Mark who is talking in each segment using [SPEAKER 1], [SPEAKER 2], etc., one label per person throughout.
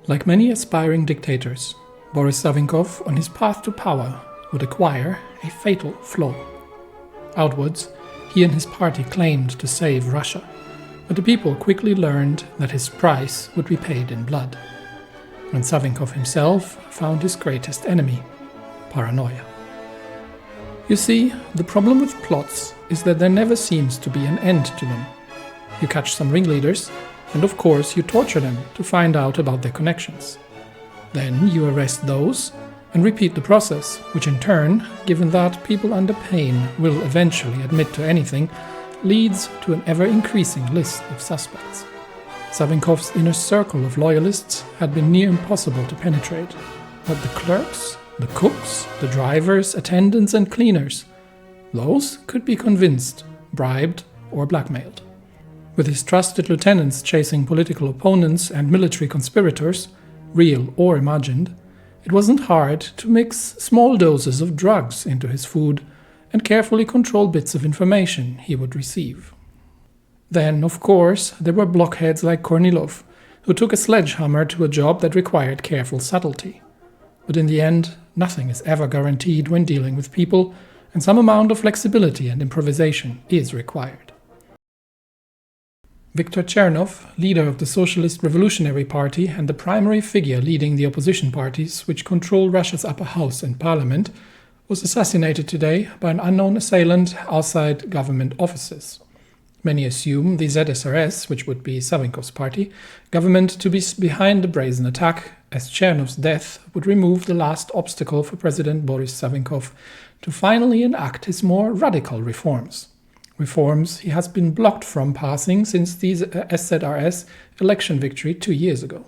[SPEAKER 1] Like many aspiring dictators, Boris Savinkov, on his path to power, would acquire a fatal flaw. Outwards, he and his party claimed to save Russia, but the people quickly learned that his price would be paid in blood. And Savinkov himself found his greatest enemy, paranoia. You see, the problem with plots is that there never seems to be an end to them. You catch some ringleaders, and of course you torture them to find out about their connections. Then you arrest those and repeat the process, which in turn, given that people under pain will eventually admit to anything, leads to an ever-increasing list of suspects. Savinkov's inner circle of loyalists had been near impossible to penetrate, but the clerks, the cooks, the drivers, attendants and cleaners, those could be convinced, bribed or blackmailed. With his trusted lieutenants chasing political opponents and military conspirators, real or imagined, it wasn't hard to mix small doses of drugs into his food and carefully control bits of information he would receive. Then, of course, there were blockheads like Kornilov, who took a sledgehammer to a job that required careful subtlety. But in the end, nothing is ever guaranteed when dealing with people, and some amount of flexibility and improvisation is required. Viktor Chernov, leader of the Socialist Revolutionary Party and the primary figure leading the opposition parties which control Russia's upper house and parliament, was assassinated today by an unknown assailant outside government offices. Many assume the ZSRS, which would be Savinkov's party, government to be behind the brazen attack, as Chernov's death would remove the last obstacle for President Boris Savinkov to finally enact his more radical reforms. Reforms he has been blocked from passing since the SZRS election victory 2 years ago.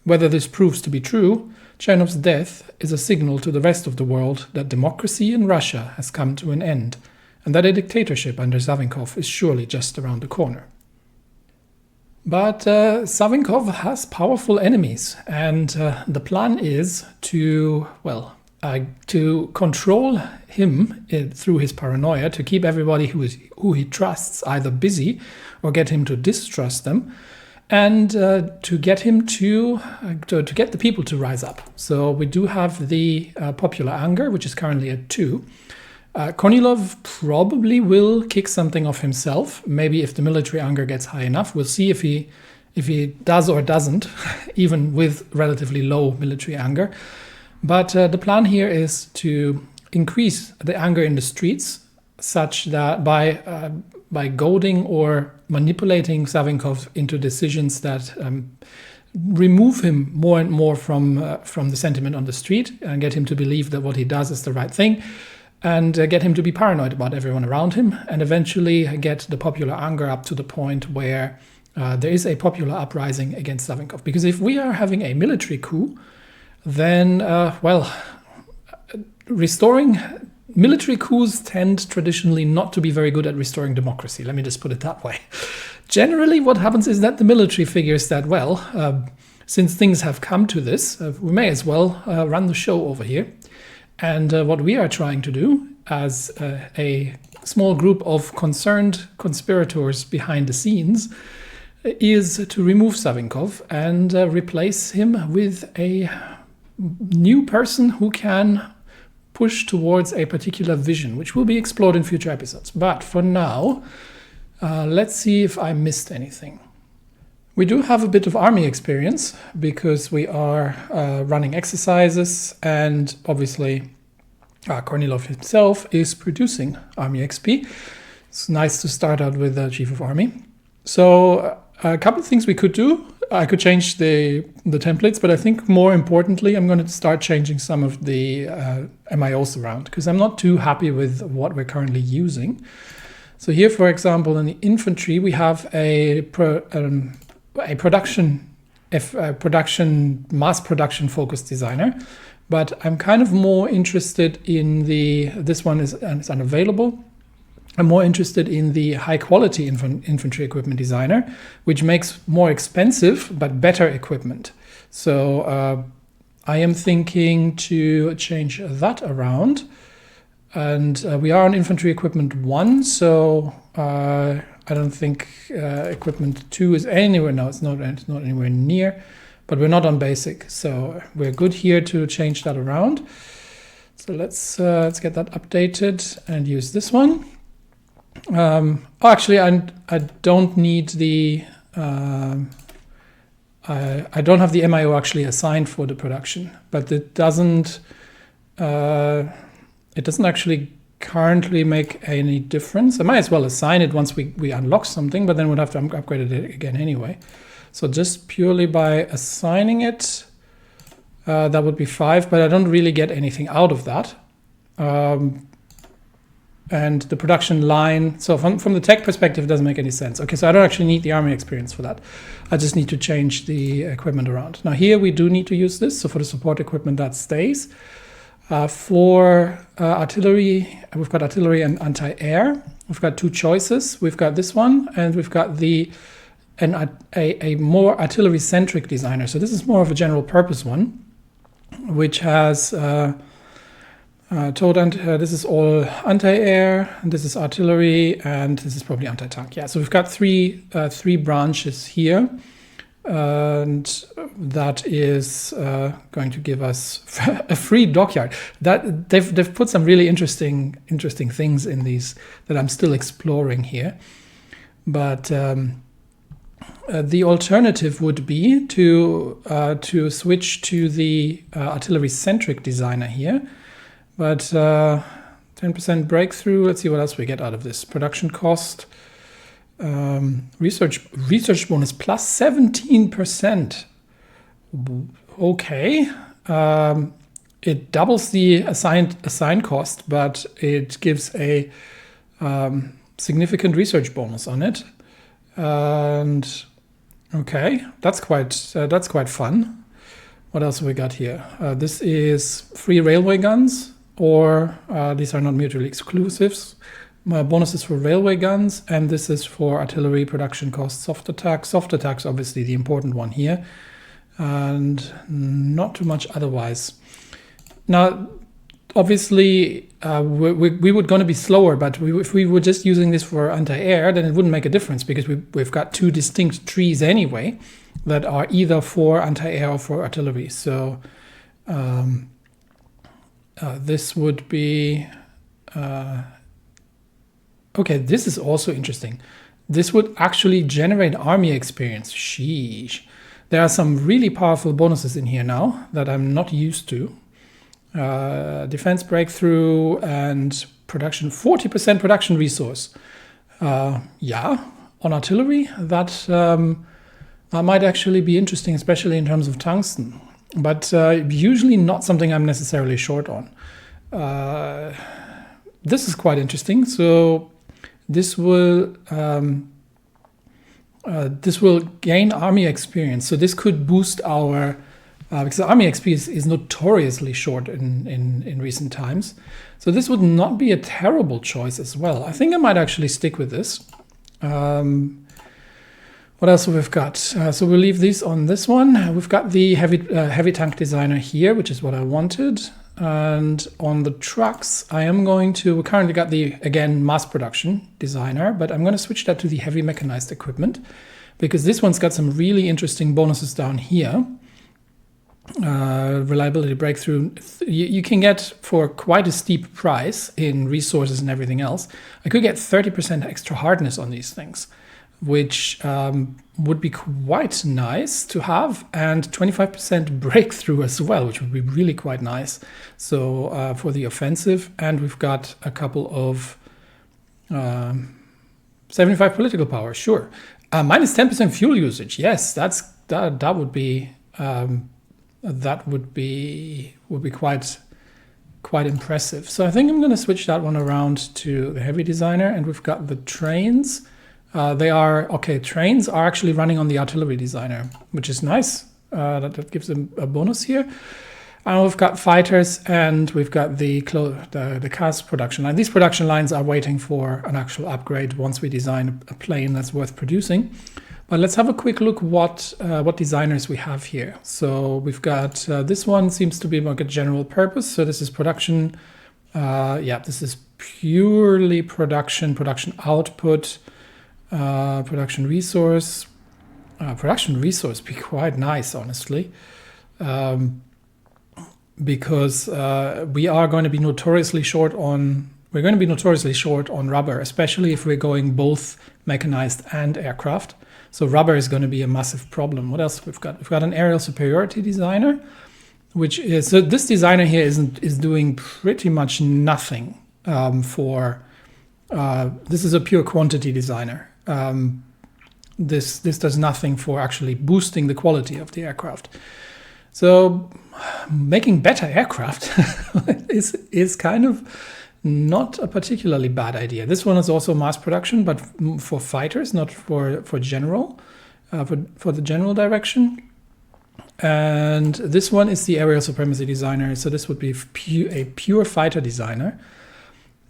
[SPEAKER 1] Whether this proves to be true, Chernov's death is a signal to the rest of the world that democracy in Russia has come to an end, and that a dictatorship under Savinkov is surely just around the corner. But Savinkov has powerful enemies, and the plan is to control him through his paranoia, to keep everybody who he trusts either busy or get him to distrust them, and to get him to get the people to rise up. So we do have the popular anger, which is currently at 2. Kornilov probably will kick something off himself. Maybe if the military anger gets high enough, we'll see if he does or doesn't, even with relatively low military anger. But the plan here is to increase the anger in the streets, such that by goading or manipulating Savinkov into decisions that remove him more and more from the sentiment on the street and get him to believe that what he does is the right thing, and get him to be paranoid about everyone around him, and eventually get the popular anger up to the point where there is a popular uprising against Savinkov. Because if we are having a military coup, then, restoring military coups tend traditionally not to be very good at restoring democracy. Let me just put it that way. Generally, what happens is that the military figures that, since things have come to this, we may as well run the show over here. And what we are trying to do as a small group of concerned conspirators behind the scenes is to remove Savinkov and replace him with a new person who can push towards a particular vision, which will be explored in future episodes. But for now, let's see if I missed anything. We do have a bit of army experience because we are running exercises, and obviously Kornilov himself is producing Army XP. It's nice to start out with the Chief of Army. So a couple of things we could do. I could change the templates, but I think more importantly, I'm going to start changing some of the MIOs around, because I'm not too happy with what we're currently using. So here, for example, in the infantry, we have a mass production focused designer, but I'm kind of more interested in this one is unavailable. I'm more interested in the high-quality infantry equipment designer, which makes more expensive but better equipment. So I am thinking to change that around. And we are on infantry equipment 1, so I don't think equipment 2 is anywhere. No, it's not anywhere near. but we're not on basic. So we're good here to change that around. So let's get that updated and use this one. Actually, I don't need the I don't have the MIO actually assigned for the production, but it doesn't actually currently make any difference. I might as well assign it once we unlock something, but then we'd have to upgrade it again anyway. So just purely by assigning it, that would be 5, but I don't really get anything out of that. And the production line, so from the tech perspective, it doesn't make any sense. Okay, so I don't actually need the army experience for that. I just need to change the equipment around. Now here we do need to use this, so for the support equipment that stays. For artillery, we've got artillery and anti-air. We've got 2 choices. We've got this one, and we've got a more artillery-centric designer. So this is more of a general purpose one, which has this is all anti-air, and this is artillery, and this is probably anti-tank. Yeah, so we've got three branches here, and that is going to give us a free dockyard. That they've put some really interesting things in these that I'm still exploring here, but the alternative would be to switch to the artillery-centric designer here. But 10% breakthrough. Let's see what else we get out of this. Production cost, research bonus plus 17%. Okay, it doubles the assigned cost, but it gives a significant research bonus on it. And okay, that's quite fun. What else have we got here? This is free railway guns. Or these are not mutually exclusive. Bonuses for railway guns, and this is for artillery production costs, soft attack. Soft attack's obviously the important one here, and not too much otherwise. Now, obviously, we were going to be slower, but if we were just using this for anti-air, then it wouldn't make a difference because we've got 2 distinct trees anyway that are either for anti-air or for artillery. So. This would be okay. This is also interesting. This would actually generate army experience. Sheesh. There are some really powerful bonuses in here now that I'm not used to. Defense breakthrough and production, 40% production resource. Yeah, on artillery, that might actually be interesting, especially in terms of tungsten. But usually not something I'm necessarily short on. This is quite interesting. So this will gain army experience. So this could boost our because army experience is notoriously short in recent times. So this would not be a terrible choice as well. I think I might actually stick with this. What else have we got? So we'll leave these on this one. We've got the heavy tank designer here, which is what I wanted. And on the trucks, we currently got the, again, mass production designer, but I'm going to switch that to the heavy mechanized equipment because this one's got some really interesting bonuses down here. Reliability breakthrough. You can get for quite a steep price in resources and everything else. I could get 30% extra hardness on these things, which would be quite nice to have, and 25% breakthrough as well, which would be really quite nice. So for the offensive, and we've got a couple of 75 political power, sure. Minus 10% fuel usage, yes, that would be quite impressive. So I think I'm going to switch that one around to the heavy designer, and we've got the trains. Trains are actually running on the artillery designer, which is nice. That gives them a bonus here. And we've got fighters, and we've got the CAS production line. These production lines are waiting for an actual upgrade once we design a plane that's worth producing. But let's have a quick look what designers we have here. So we've got this one seems to be like a general purpose. So this is production. This is purely production output. Production resource, production resource be quite nice, honestly, because we are going to be notoriously short on. We're going to be notoriously short on rubber, especially if we're going both mechanized and aircraft. So rubber is going to be a massive problem. What else we've got? We've got an aerial superiority designer, which is, so this designer here is doing pretty much nothing for. This is a pure quantity designer. This does nothing for actually boosting the quality of the aircraft. So making better aircraft is kind of not a particularly bad idea. This one is also mass production, but for fighters, not for general, for the general direction. And this one is the aerial supremacy designer. So this would be a pure fighter designer.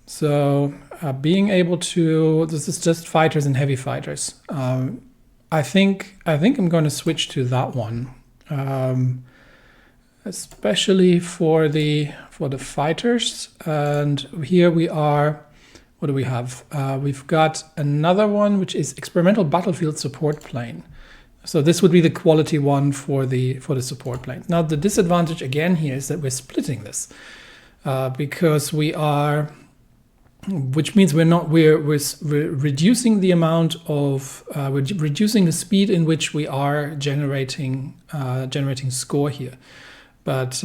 [SPEAKER 1] So being able to, this is just fighters and heavy fighters. I think I'm going to switch to that one. Especially for the fighters. And here we are, what do we have? We've got another one, which is experimental battlefield support plane. So this would be the quality one for the support planes. Now the disadvantage again here is that we're splitting this because we are, which means we're reducing the amount of we're reducing the speed in which we are generating score here. But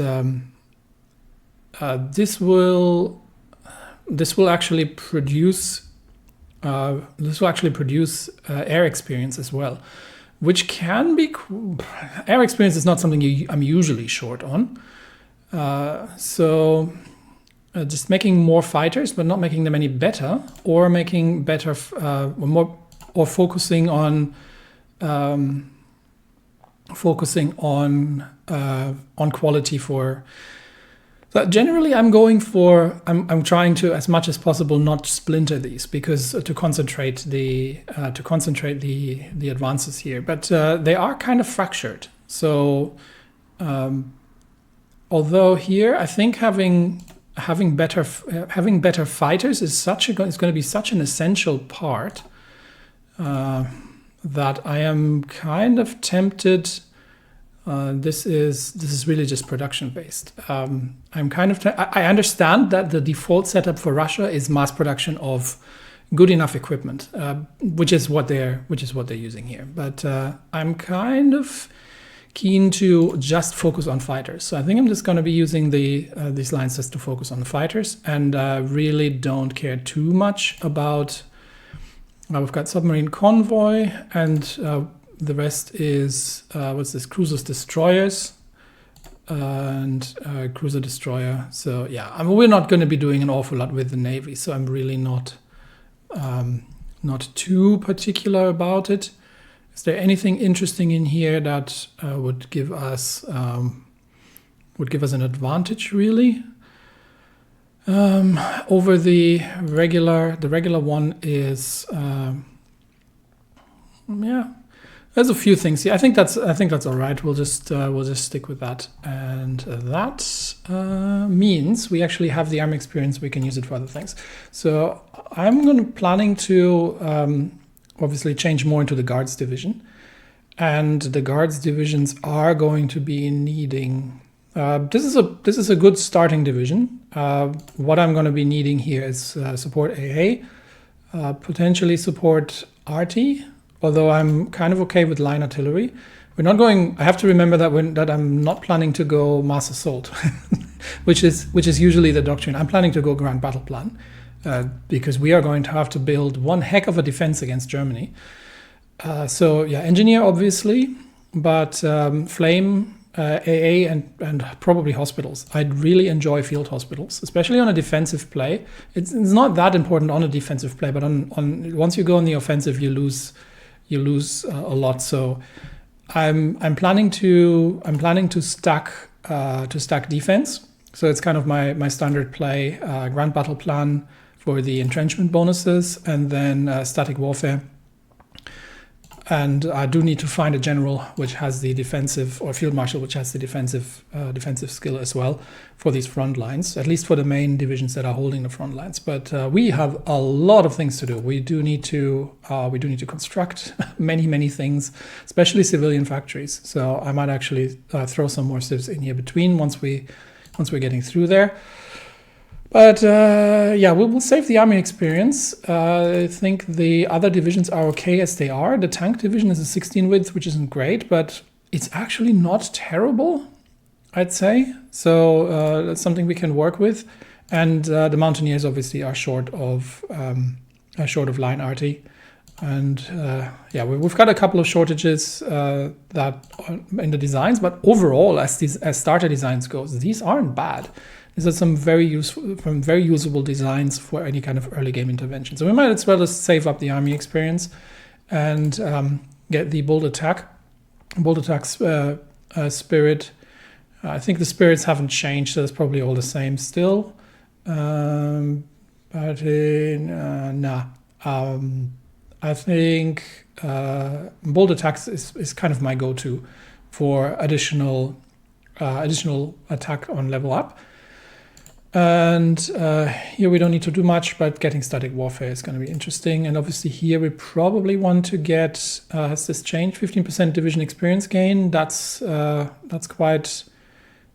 [SPEAKER 1] this will actually produce air experience as well, which can be air experience is not something I'm usually short on. So just making more fighters, but not making them any better, or making better or focusing on quality for. So generally, I'm trying to, as much as possible, not splinter these, because to concentrate the advances here. But they are kind of fractured. So although here I think having better fighters is going to be such an essential part that I am kind of tempted. This is really just production based. I'm kind of I understand that the default setup for Russia is mass production of good enough equipment, which is what they're using here. But I'm kind of keen to just focus on fighters. So I think I'm just going to be using these lines just to focus on the fighters, and really don't care too much about. We've got submarine convoy, and the rest is what's this? Cruisers, destroyers, and cruiser destroyer. So yeah, I mean, we're not going to be doing an awful lot with the Navy, so I'm really not too particular about it. Is there anything interesting in here that would give us an advantage, really? Over the regular one is yeah. There's a few things here. I think that's all right. We'll just stick with that, and that means we actually have the arm experience. We can use it for other things. So I'm planning to obviously change more into the Guards division, and the Guards divisions are going to be needing. This is a good starting division. What I'm going to be needing here is support AA, potentially support RT. Although I'm kind of okay with line artillery. We're not going. I have to remember that I'm not planning to go mass assault, which is usually the doctrine. I'm planning to go grand battle plan, because we are going to have to build one heck of a defense against Germany. So yeah, engineer obviously, but flame, AA, and probably hospitals. I'd really enjoy field hospitals, especially on a defensive play. It's not that important on a defensive play, but on once you go on the offensive, you lose a lot. So I'm planning to stack defense. So it's kind of my standard play, grand battle plan for the entrenchment bonuses, and then static warfare. And I do need to find a general which has the defensive, or field marshal which has the defensive skill as well for these front lines, at least for the main divisions that are holding the front lines. But we have a lot of things to do. We do need to construct many things, especially civilian factories. So I might actually throw some more civs in here between once we're getting through there. But we'll save the army experience. I think the other divisions are okay as they are. The tank division is a 16 width, which isn't great, but it's actually not terrible, I'd say. So that's something we can work with. And the mountaineers obviously are short of line arty. And we've got a couple of shortages that in the designs, but overall, as starter designs goes, these aren't bad. These are some very usable designs for any kind of early game intervention. So we might as well just save up the army experience and get the bold attack spirit. I think the spirits haven't changed, so it's probably all the same still. I think bold attacks is kind of my go-to for additional attack on level up. And here we don't need to do much, but getting static warfare is going to be interesting. And obviously here we probably want to get, has this changed? 15% division experience gain. That's quite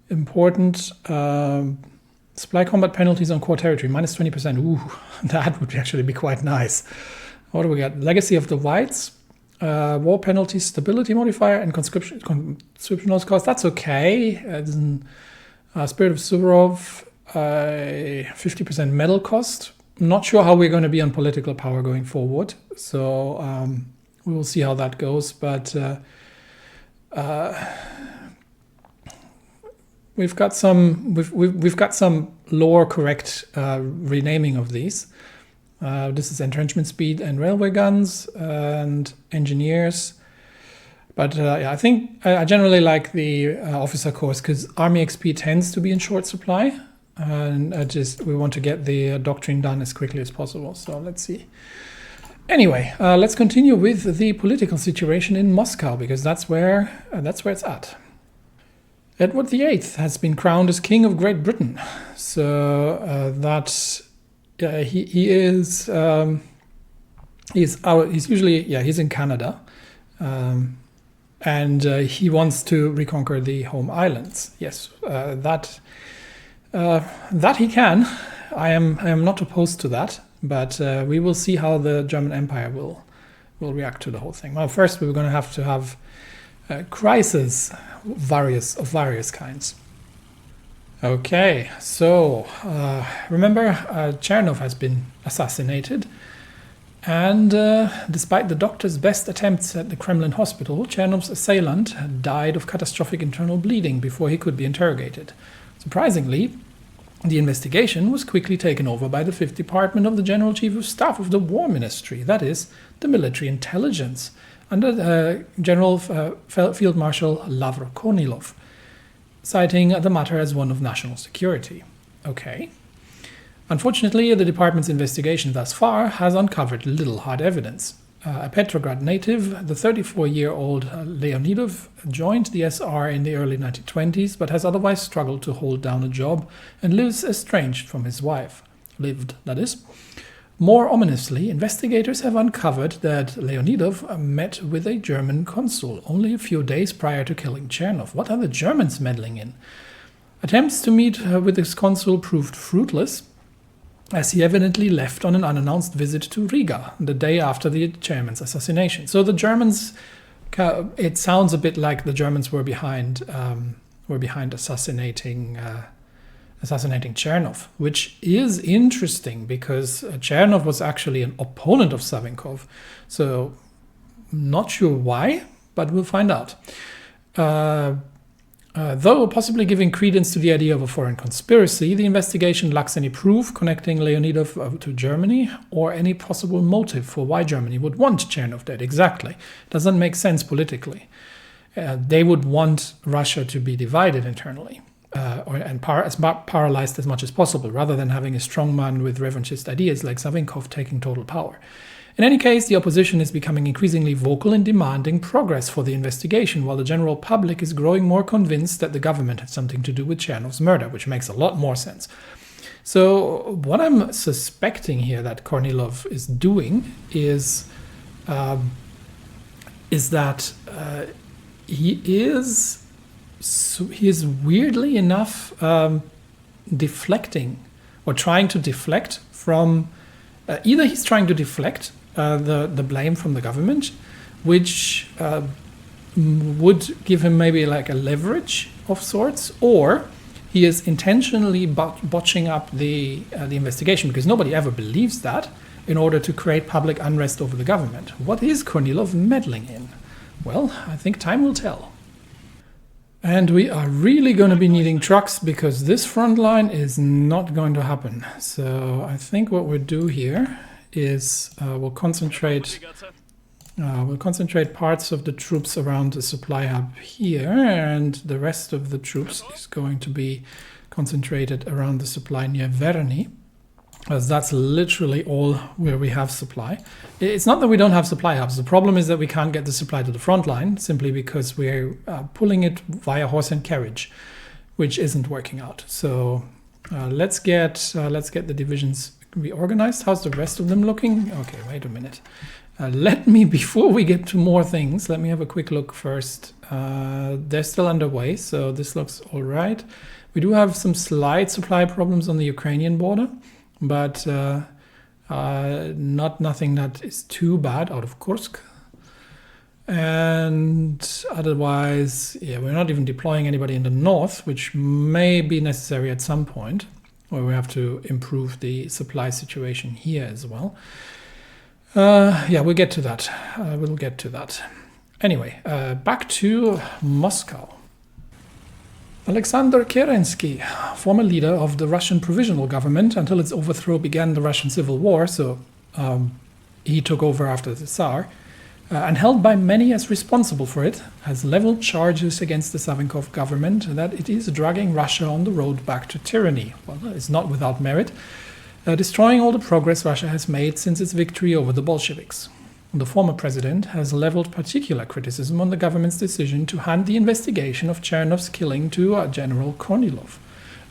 [SPEAKER 1] important. Supply combat penalties on core territory, minus 20%. Ooh, that would actually be quite nice. What do we got? Legacy of the Whites. War penalties, stability modifier, and conscription cost. That's okay. Spirit of Suvorov. 50% medal cost. Not sure how we're going to be on political power going forward, so we will see how that goes. But we've got some lore correct renaming of these. This is entrenchment speed and railway guns and engineers. But I think I generally like the officer course because army XP tends to be in short supply. And we want to get the doctrine done as quickly as possible. So let's see. Anyway, let's continue with the political situation in Moscow, because that's where it's at. Edward VIII has been crowned as King of Great Britain. So he's in Canada, and he wants to reconquer the home islands. Yes, that he can. I am not opposed to that, but we will see how the German Empire will react to the whole thing. Well, first we're going to have crises of various kinds. Okay, so remember Chernov has been assassinated, and despite the doctor's best attempts at the Kremlin hospital, Chernov's assailant died of catastrophic internal bleeding before he could be interrogated. Surprisingly, the investigation was quickly taken over by the 5th Department of the General Chief of Staff of the War Ministry, that is, the military intelligence, under General Field Marshal Lavrov Kornilov, citing the matter as one of national security. Okay. Unfortunately, the department's investigation thus far has uncovered little hard evidence. A Petrograd native, the 34-year-old Leonidov joined the SR in the early 1920s, but has otherwise struggled to hold down a job and lives estranged from his wife. Lived, that is. More ominously, investigators have uncovered that Leonidov met with a German consul only a few days prior to killing Chernov. What are the Germans meddling in? Attempts to meet with this consul proved fruitless, as he evidently left on an unannounced visit to Riga the day after the chairman's assassination. So the Germans, it sounds a bit like the Germans were behind assassinating Chernov, which is interesting because Chernov was actually an opponent of Savinkov. So not sure why, but we'll find out. Though possibly giving credence to the idea of a foreign conspiracy, the investigation lacks any proof connecting Leonidov to Germany or any possible motive for why Germany would want Chernov dead. Exactly. Doesn't make sense politically. They would want Russia to be divided internally and paralyzed as much as possible, rather than having a strong man with revanchist ideas like Savinkov taking total power. In any case, the opposition is becoming increasingly vocal in demanding progress for the investigation, while the general public is growing more convinced that the government had something to do with Chernov's murder, which makes a lot more sense. So what I'm suspecting here that Kornilov is doing is that he is weirdly enough deflecting or trying to deflect from either he's trying to deflect the blame from the government, which would give him maybe like a leverage of sorts, or he is intentionally botching up the investigation, because nobody ever believes that, in order to create public unrest over the government. What is Kornilov meddling in? Well, I think time will tell. And we are really going to be needing trucks, because this front line is not going to happen. So I think what we'll do here is we'll concentrate parts of the troops around the supply hub here, and the rest of the troops is going to be concentrated around the supply near Verny, as that's literally all where we have supply. It's not that we don't have supply hubs. The problem is that we can't get the supply to the front line, simply because we're pulling it via horse and carriage, which isn't working out. So let's get the divisions reorganized. How's the rest of them looking? Okay, wait a minute. Before we get to more things, let me have a quick look first. They're still underway, so this looks all right. We do have some slight supply problems on the Ukrainian border, but nothing that is too bad out of Kursk. And otherwise, yeah, we're not even deploying anybody in the north, which may be necessary at some point, where we have to improve the supply situation here as well. Yeah, we'll get to that. We'll get to that. Anyway, back to Moscow. Alexander Kerensky, former leader of the Russian Provisional Government until its overthrow began the Russian Civil War, so he took over after the Tsar, and held by many as responsible for it, has leveled charges against the Savinkov government that it is dragging Russia on the road back to tyranny. Well, it's not without merit, destroying all the progress Russia has made since its victory over the Bolsheviks. The former president has leveled particular criticism on the government's decision to hand the investigation of Chernov's killing to General Kornilov,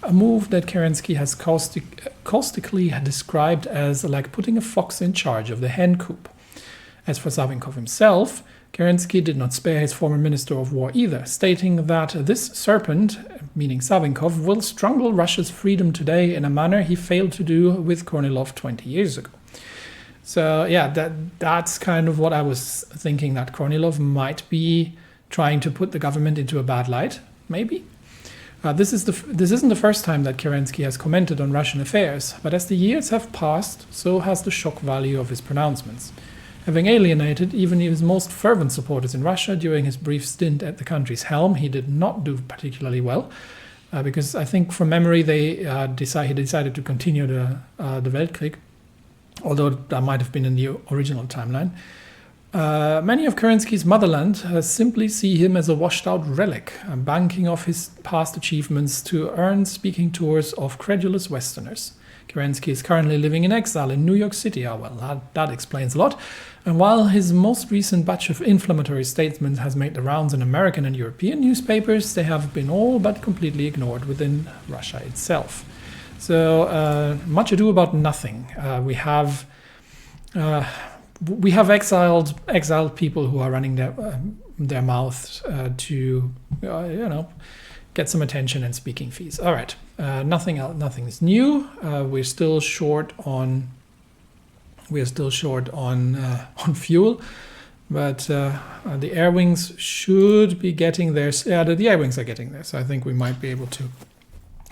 [SPEAKER 1] a move that Kerensky has caustically described as like putting a fox in charge of the hen coop. As for Savinkov himself, Kerensky did not spare his former Minister of War either, stating that this serpent, meaning Savinkov, will strangle Russia's freedom today in a manner he failed to do with Kornilov 20 years ago. So yeah, that's kind of what I was thinking, that Kornilov might be trying to put the government into a bad light, maybe. This isn't the first time that Kerensky has commented on Russian affairs, but as the years have passed, so has the shock value of his pronouncements. Having alienated even his most fervent supporters in Russia during his brief stint at the country's helm, he did not do particularly well, because I think from memory he decided to continue the Weltkrieg, although that might have been in the original timeline. Many of Kerensky's motherland simply see him as a washed-out relic, banking off his past achievements to earn speaking tours of credulous Westerners. Kerensky is currently living in exile in New York City. Well, that explains a lot. And while his most recent batch of inflammatory statements has made the rounds in American and European newspapers, they have been all but completely ignored within Russia itself. So much ado about nothing. We have exiled people who are running their mouths to get some attention and speaking fees. All right, nothing is new. We're still short on fuel, but the air wings should be getting there. Yeah, the air wings are getting there, so I think we might be able to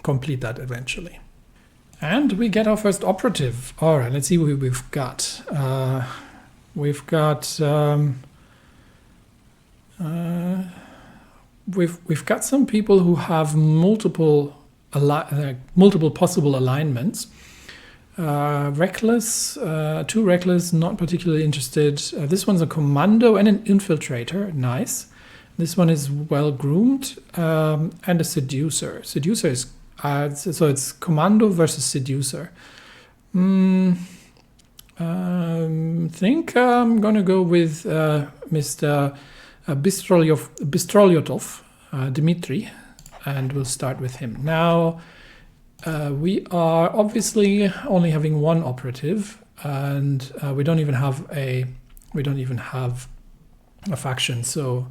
[SPEAKER 1] complete that eventually. And we get our first operative. All right, let's see who we've got. We've got some people who have multiple possible alignments. Reckless, too reckless, not particularly interested. This one's a commando and an infiltrator. Nice. This one is well groomed, and a seducer. Seducer is so it's commando versus seducer. think I'm going to go with Mr. Bistrolyotov, Dmitry, and we'll start with him. Now, we are obviously only having one operative, and we don't even have a faction, so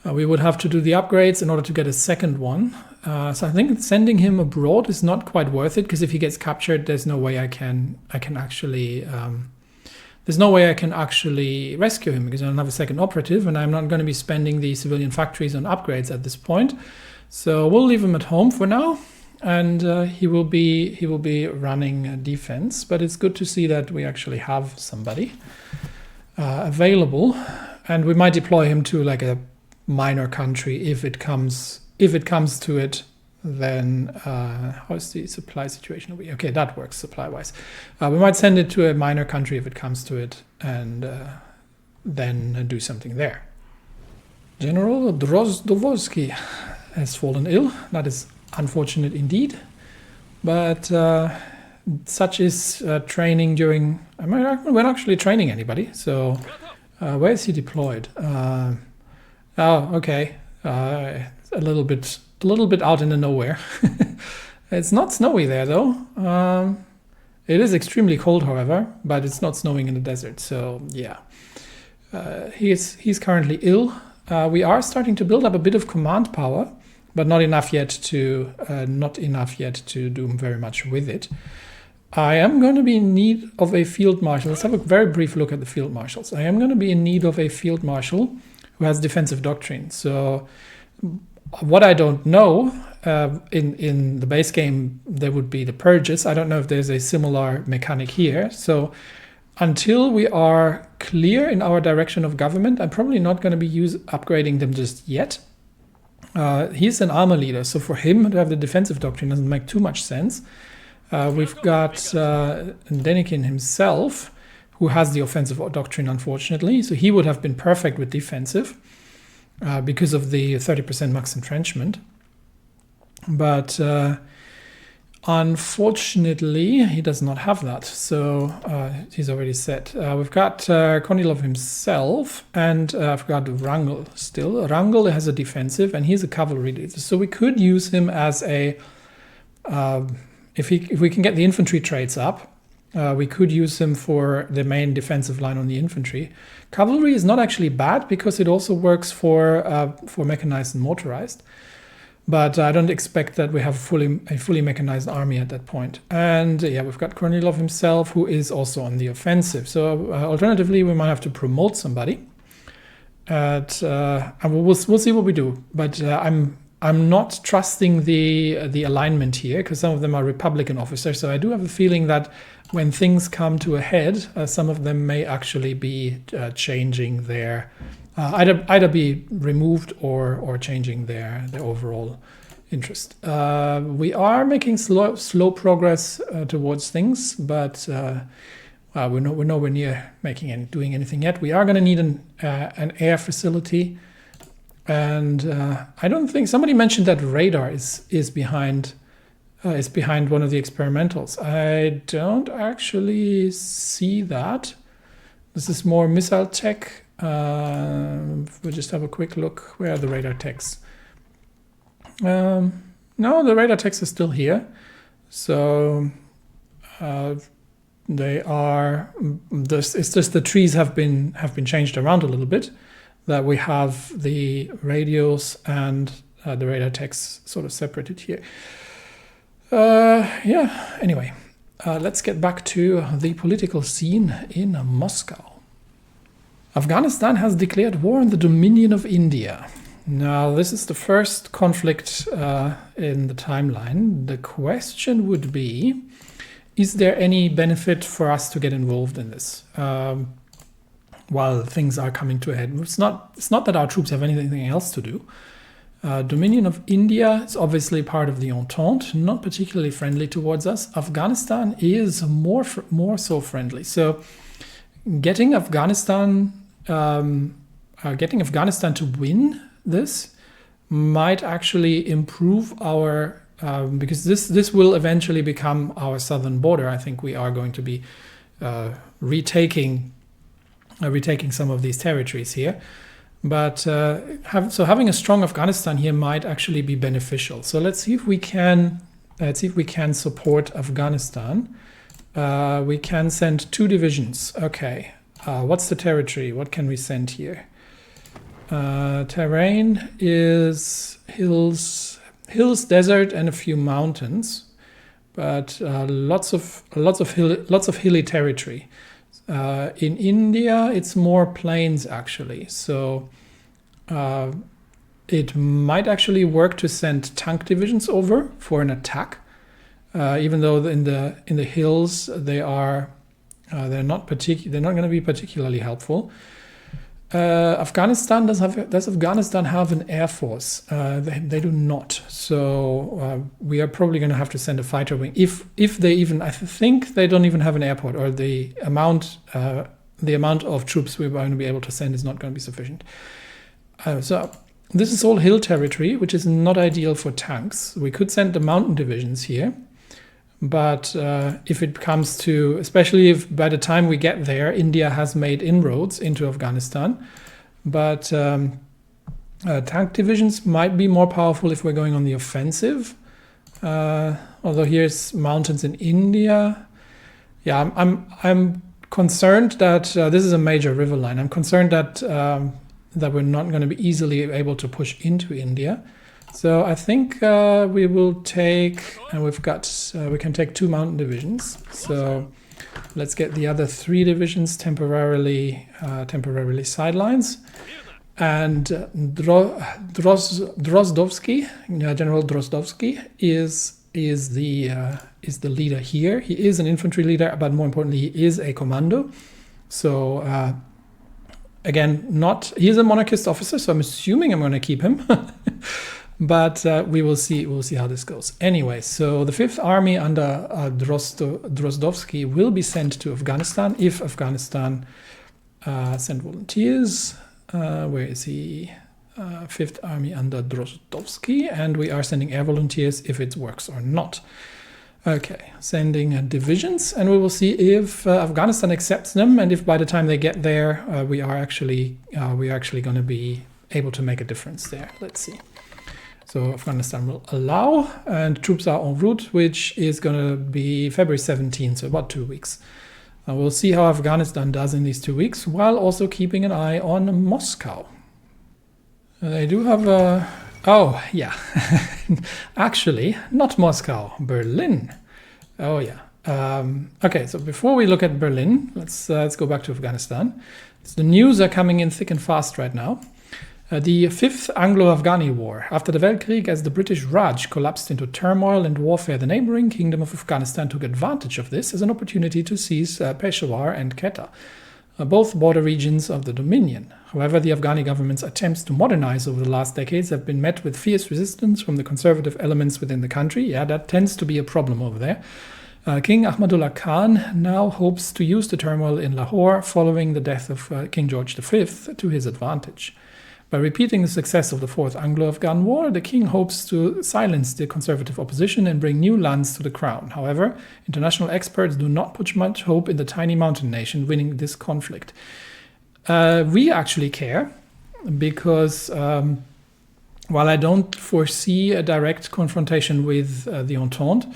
[SPEAKER 1] we would have to do the upgrades in order to get a second one. So I think sending him abroad is not quite worth it, because if he gets captured, there's no way I can actually rescue him, because I don't have a second operative, and I'm not going to be spending the civilian factories on upgrades at this point. So we'll leave him at home for now, and he will be running defense. But it's good to see that we actually have somebody available, and we might deploy him to like a minor country if it comes to it. Then how's the supply situation over here? Okay, that works supply wise. We might send it to a minor country if it comes to it, and then do something there. General Drozdovorsky has fallen ill. That is unfortunate indeed, but such is training during. We're not actually training anybody. So where is he deployed? Oh, okay. A little bit out in the nowhere. It's not snowy there though. It is extremely cold, however, but it's not snowing in the desert. So yeah, he's currently ill. We are starting to build up a bit of command power, but not enough yet to do very much with it. I am going to be in need of a field marshal. Let's have a very brief look at the field marshals. I am going to be in need of a field marshal who has defensive doctrine. So what I don't know, in the base game, there would be the purges. I don't know if there's a similar mechanic here. So until we are clear in our direction of government, I'm probably not going to be upgrading them just yet. He's an armor leader, so for him to have the defensive doctrine doesn't make too much sense. We've got Denikin himself, who has the offensive doctrine, unfortunately. So he would have been perfect with defensive because of the 30% max entrenchment. But unfortunately, he does not have that. So he's already set. We've got Kornilov himself, and I've got Wrangel still. Wrangel has a defensive, and he's a cavalry leader. So we could use him as a... if we can get the infantry traits up, we could use him for the main defensive line on the infantry. Cavalry is not actually bad because it also works for mechanized and motorized. But I don't expect that we have a fully mechanized army at that point. And yeah, we've got Kornilov himself, who is also on the offensive. So alternatively, we might have to promote somebody. And we'll see what we do. But I'm not trusting the alignment here, because some of them are Republican officers. So I do have a feeling that when things come to a head, some of them may actually be changing their either be removed or changing their overall interest. We are making slow progress towards things, but we're nowhere near doing anything yet. We are going to need an air facility. And I don't think somebody mentioned that radar is behind one of the experimentals. I don't actually see that. This is more missile tech. We'll just have a quick look. Where are the radar techs? No, the radar techs are still here. So they are. It's just the trees have been changed around a little bit. That we have the radios and the radar techs sort of separated here. Yeah, anyway, let's get back to the political scene in Moscow. Afghanistan has declared war on the Dominion of India. Now, this is the first conflict in the timeline. The question would be, is there any benefit for us to get involved in this? While things are coming to a head. It's not that our troops have anything else to do. Dominion of India is obviously part of the Entente, not particularly friendly towards us. Afghanistan is more so friendly. So getting Afghanistan to win this might actually improve our because this will eventually become our southern border. I think we are going to be retaking some of these territories here. But having a strong Afghanistan here might actually be beneficial. So let's see if we can support Afghanistan. We can send 2 divisions. Okay. What's the territory? What can we send here? Terrain is hills, desert, and a few mountains, but lots of hilly territory. In India, it's more plains actually. So it might actually work to send tank divisions over for an attack, even though in the hills they're not going to be particularly helpful. Afghanistan does Afghanistan have an air force? They do not. So we are probably going to have to send a fighter wing if they even. I think they don't even have an airport, or the amount of troops we're going to be able to send is not going to be sufficient. So this is all hill territory, which is not ideal for tanks. We could send the mountain divisions here. But if it comes to, especially if by the time we get there, India has made inroads into Afghanistan. But tank divisions might be more powerful if we're going on the offensive. Although here's mountains in India. Yeah, I'm concerned that this is a major river line. I'm concerned that we're not going to be easily able to push into India. So I think we will take, and we can take 2 mountain divisions. So let's get the other 3 divisions temporarily sidelines. And Drozdovsky, General Drozdovsky, is the leader here. He is an infantry leader, but more importantly, he is a commando. So again, he is a monarchist officer, so I'm assuming I'm going to keep him. But we will see. We'll see how this goes. Anyway, so the 5th Army under Drozdovsky will be sent to Afghanistan if Afghanistan send volunteers. Where is he? 5th Army under Drozdovsky, and we are sending air volunteers if it works or not. Okay, sending divisions, and we will see if Afghanistan accepts them, and if by the time they get there, we are actually going to be able to make a difference there. Let's see. So Afghanistan will allow, and troops are en route, which is going to be February 17th, so about 2 weeks. We'll see how Afghanistan does in these 2 weeks, while also keeping an eye on Moscow. They do have a... Oh, yeah. Actually, not Moscow, Berlin. Oh, yeah. Okay, so before we look at Berlin, let's go back to Afghanistan. So the news are coming in thick and fast right now. The 5th Anglo-Afghani War. After the Weltkrieg, as the British Raj collapsed into turmoil and warfare, the neighboring kingdom of Afghanistan took advantage of this as an opportunity to seize Peshawar and Quetta, both border regions of the Dominion. However, the Afghani government's attempts to modernize over the last decades have been met with fierce resistance from the conservative elements within the country. Yeah, that tends to be a problem over there. King Ahmadullah Khan now hopes to use the turmoil in Lahore following the death of King George V to his advantage. By repeating the success of the 4th Anglo-Afghan War, the king hopes to silence the conservative opposition and bring new lands to the crown. However, international experts do not put much hope in the tiny mountain nation winning this conflict. We actually care because while I don't foresee a direct confrontation with the Entente,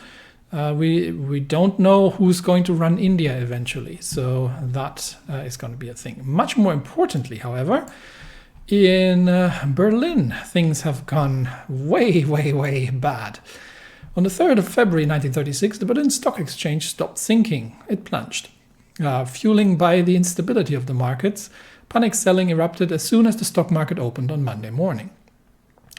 [SPEAKER 1] we don't know who's going to run India eventually. So that is going to be a thing. Much more importantly, however, in Berlin, things have gone way, way, way bad. On the 3rd of February 1936, the Berlin Stock Exchange stopped sinking. It plunged. Fueling by the instability of the markets, panic selling erupted as soon as the stock market opened on Monday morning.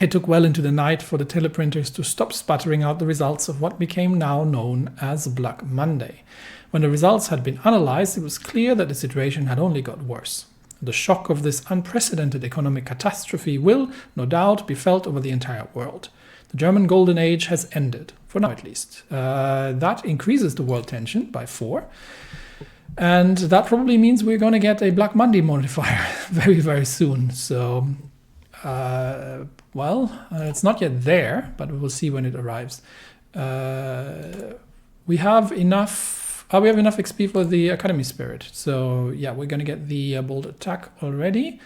[SPEAKER 1] It took well into the night for the teleprinters to stop sputtering out the results of what became now known as Black Monday. When the results had been analyzed, it was clear that the situation had only got worse. The shock of this unprecedented economic catastrophe will, no doubt, be felt over the entire world. The German Golden Age has ended, for now at least. That increases the world tension by 4. And that probably means we're going to get a Black Monday modifier very, very soon. So, it's not yet there, but we will see when it arrives. We have enough we have enough XP for the Academy Spirit. So yeah, we're going to get the bold attack already.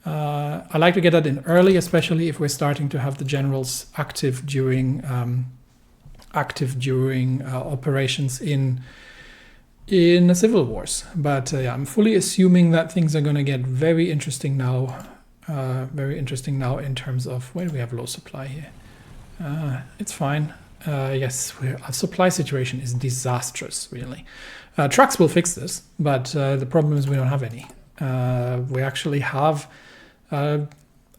[SPEAKER 1] I like to get that in early, especially if we're starting to have the generals active during operations in the civil wars. But yeah, I'm fully assuming that things are going to get very interesting now. In terms of where do we have low supply here. It's fine. Yes, our supply situation is disastrous, really. Trucks will fix this, but the problem is we don't have any. We actually have a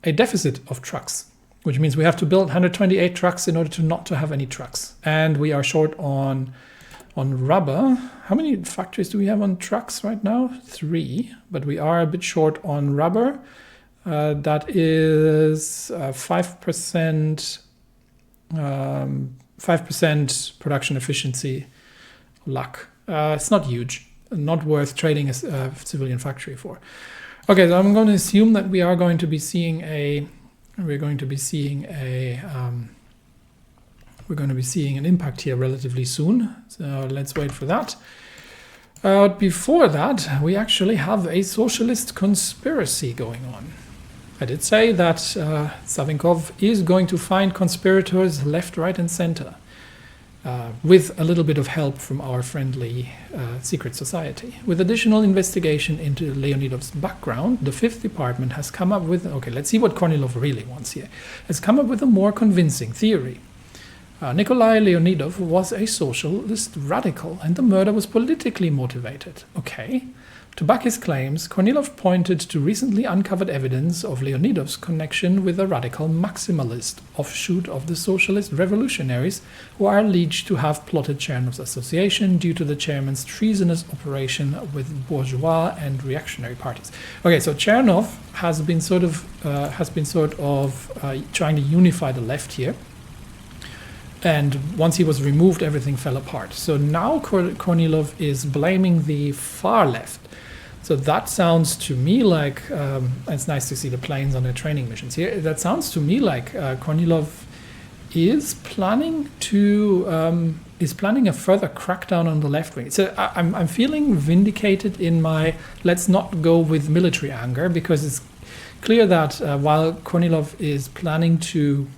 [SPEAKER 1] deficit of trucks, which means we have to build 128 trucks in order to not to have any trucks. And we are short on rubber. How many factories do we have on trucks right now? 3, but we are a bit short on rubber. That is 5%. 5% production efficiency luck. It's not huge, not worth trading a civilian factory for. Okay, so I'm going to assume that we are going to be seeing an impact here relatively soon. So let's wait for that. Before that, we actually have a socialist conspiracy going on. I did say that Savinkov is going to find conspirators left, right, and center, with a little bit of help from our friendly secret society. With additional investigation into Leonidov's background, the 5th Department has come up with, okay, let's see what Kornilov really wants here, has come up with a more convincing theory. Nikolai Leonidov was a socialist radical, and the murder was politically motivated. Okay. To back his claims, Kornilov pointed to recently uncovered evidence of Leonidov's connection with a radical maximalist offshoot of the socialist revolutionaries who are alleged to have plotted Chernov's association due to the chairman's treasonous operation with bourgeois and reactionary parties. Okay, so Chernov has been sort of trying to unify the left here. And once he was removed, everything fell apart. So now Kornilov is blaming the far left. So that sounds to me like, it's nice to see the planes on their training missions here. That sounds to me like Kornilov is planning a further crackdown on the left wing. So I'm feeling vindicated in my let's not go with military anger, because it's clear that while Kornilov is planning to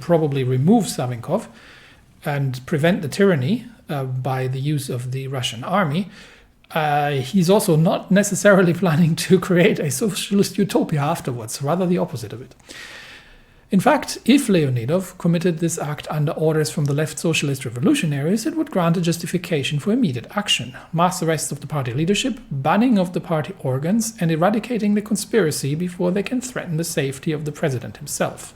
[SPEAKER 1] probably remove Savinkov and prevent the tyranny by the use of the Russian army, he's also not necessarily planning to create a socialist utopia afterwards, rather the opposite of it. In fact, if Leonidov committed this act under orders from the left socialist revolutionaries, it would grant a justification for immediate action, mass arrest of the party leadership, banning of the party organs, and eradicating the conspiracy before they can threaten the safety of the president himself.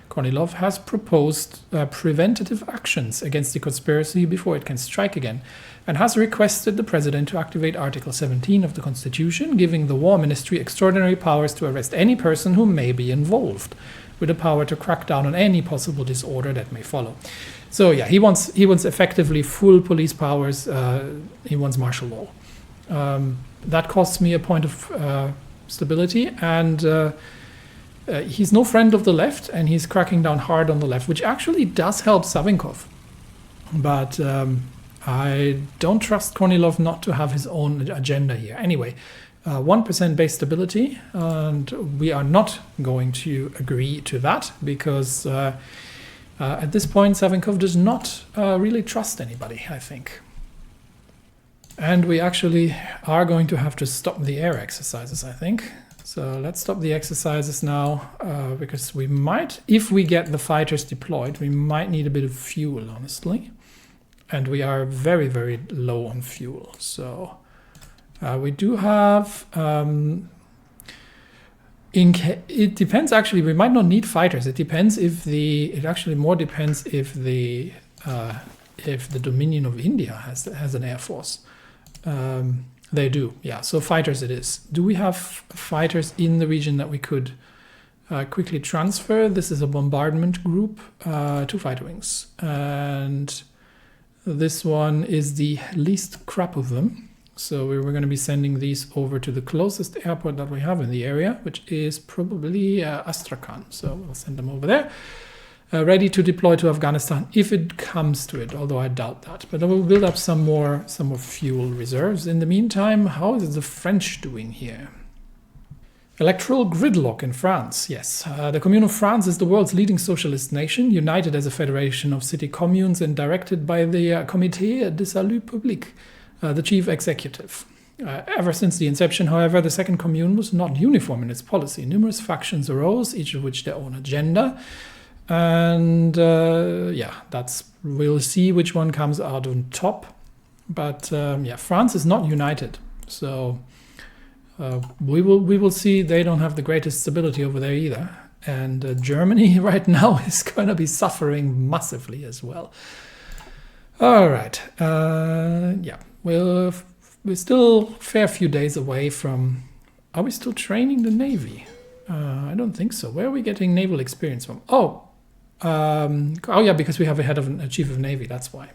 [SPEAKER 1] Kornilov has proposed preventative actions against the conspiracy before it can strike again, and has requested the president to activate Article 17 of the Constitution, giving the War Ministry extraordinary powers to arrest any person who may be involved, with the power to crack down on any possible disorder that may follow. So yeah, he wants effectively full police powers. He wants martial law. That costs me a point of stability, and he's no friend of the left, and he's cracking down hard on the left, which actually does help Savinkov. But I don't trust Kornilov not to have his own agenda here. Anyway, 1% base stability, and we are not going to agree to that, because at this point Savinkov does not really trust anybody, I think. And we actually are going to have to stop the air exercises, I think. So let's stop the exercises now, because we might, if we get the fighters deployed, we might need a bit of fuel, honestly. And we are very, very low on fuel. So we do have, it depends actually, we might not need fighters. It depends if it actually more depends if the Dominion of India has an air force. They do, yeah. So fighters it is. Do we have fighters in the region that we could quickly transfer? This is a bombardment group, 2 fighter wings. And this one is the least crap of them. So we're going to be sending these over to the closest airport that we have in the area, which is probably Astrakhan. So we'll send them over there. ready to deploy to Afghanistan if it comes to it, although I doubt that. But I will build up some more fuel reserves. In the meantime, how is the French doing here? Electoral gridlock in France, yes. The Commune of France is the world's leading socialist nation, united as a federation of city communes and directed by the Comité de Salut Public, the chief executive. Ever since the inception, however, the second commune was not uniform in its policy. Numerous factions arose, each of which their own agenda. And we'll see which one comes out on top. But France is not united. So we will see. They don't have the greatest stability over there either. And Germany right now is going to be suffering massively as well. All right. We're still a fair few days away from... Are we still training the Navy? I don't think so. Where are we getting naval experience from? Because we have a chief of Navy. That's why.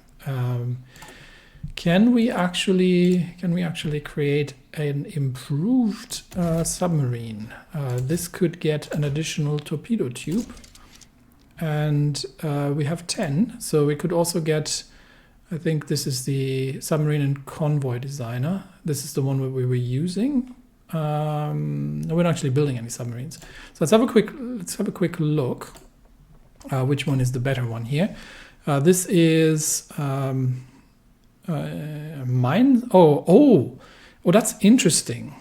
[SPEAKER 1] Can we actually create an improved submarine? This could get an additional torpedo tube, and we have 10. So we could also get. I think this is the submarine and convoy designer. This is the one that we were using. No, we're not actually building any submarines. So let's have a quick look. Which one is the better one here? This is mine. Oh, that's interesting.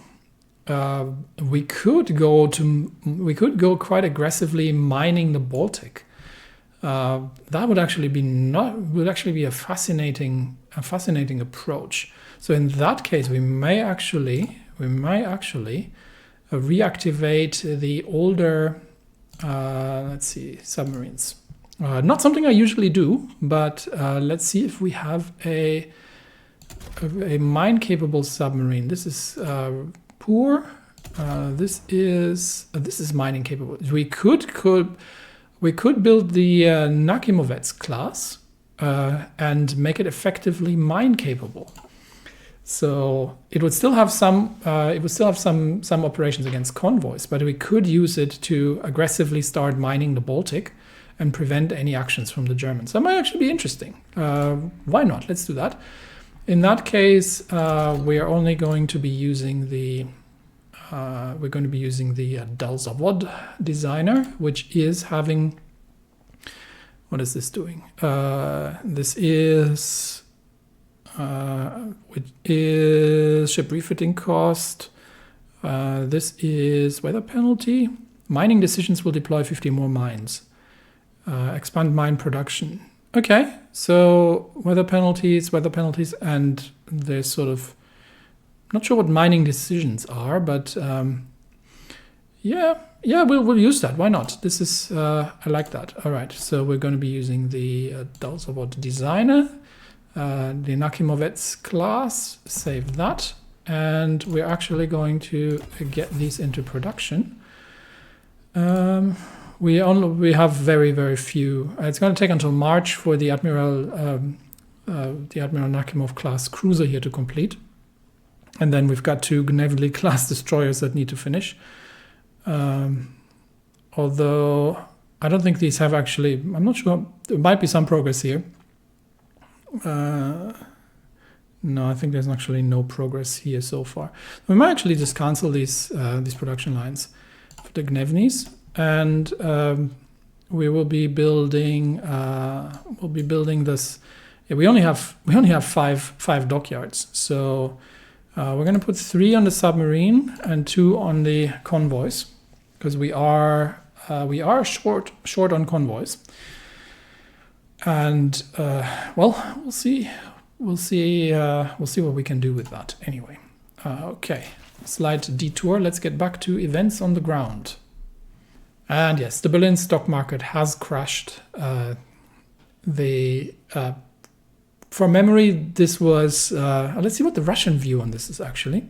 [SPEAKER 1] We could go quite aggressively mining the Baltic. That would actually be a fascinating approach. So in that case, we may actually reactivate the older submarines. Not something I usually do, but let's see if we have a mine-capable submarine. This is poor. This is mining capable. We could build the Nakimovets class and make it effectively mine capable. So it would still have some operations against convoys, but we could use it to aggressively start mining the Baltic and prevent any actions from the Germans. That might actually be interesting. Why not? Let's do that. In that case, we are only going to be using the Dalzavod designer, which is having. What is this doing? This is ship refitting cost. This is weather penalty. Mining decisions will deploy 50 more mines. Expand mine production. Okay, so weather penalties, and there's sort of not sure what mining decisions are, but we'll use that. Why not? This is I like that. All right, so we're going to be using the Dalzavod designer, the Nakimovets class. Save that, and we're actually going to get these into production. We have very, very few. It's going to take until March for the Admiral Nakimov class cruiser here to complete. And then we've got 2 Gnevli class destroyers that need to finish. Although I don't think these have actually, I'm not sure, there might be some progress here. No, I think there's actually no progress here so far. We might actually just cancel these production lines for the Gnevnis, and we will be building. This. Yeah, we only have 5 dockyards, so we're going to put 3 on the submarine and 2 on the convoys, because we are short on convoys. And we'll see what we can do with that. Anyway, okay. Slight detour. Let's get back to events on the ground. And yes, the Berlin stock market has crashed. From memory, this was. Let's see what the Russian view on this is actually,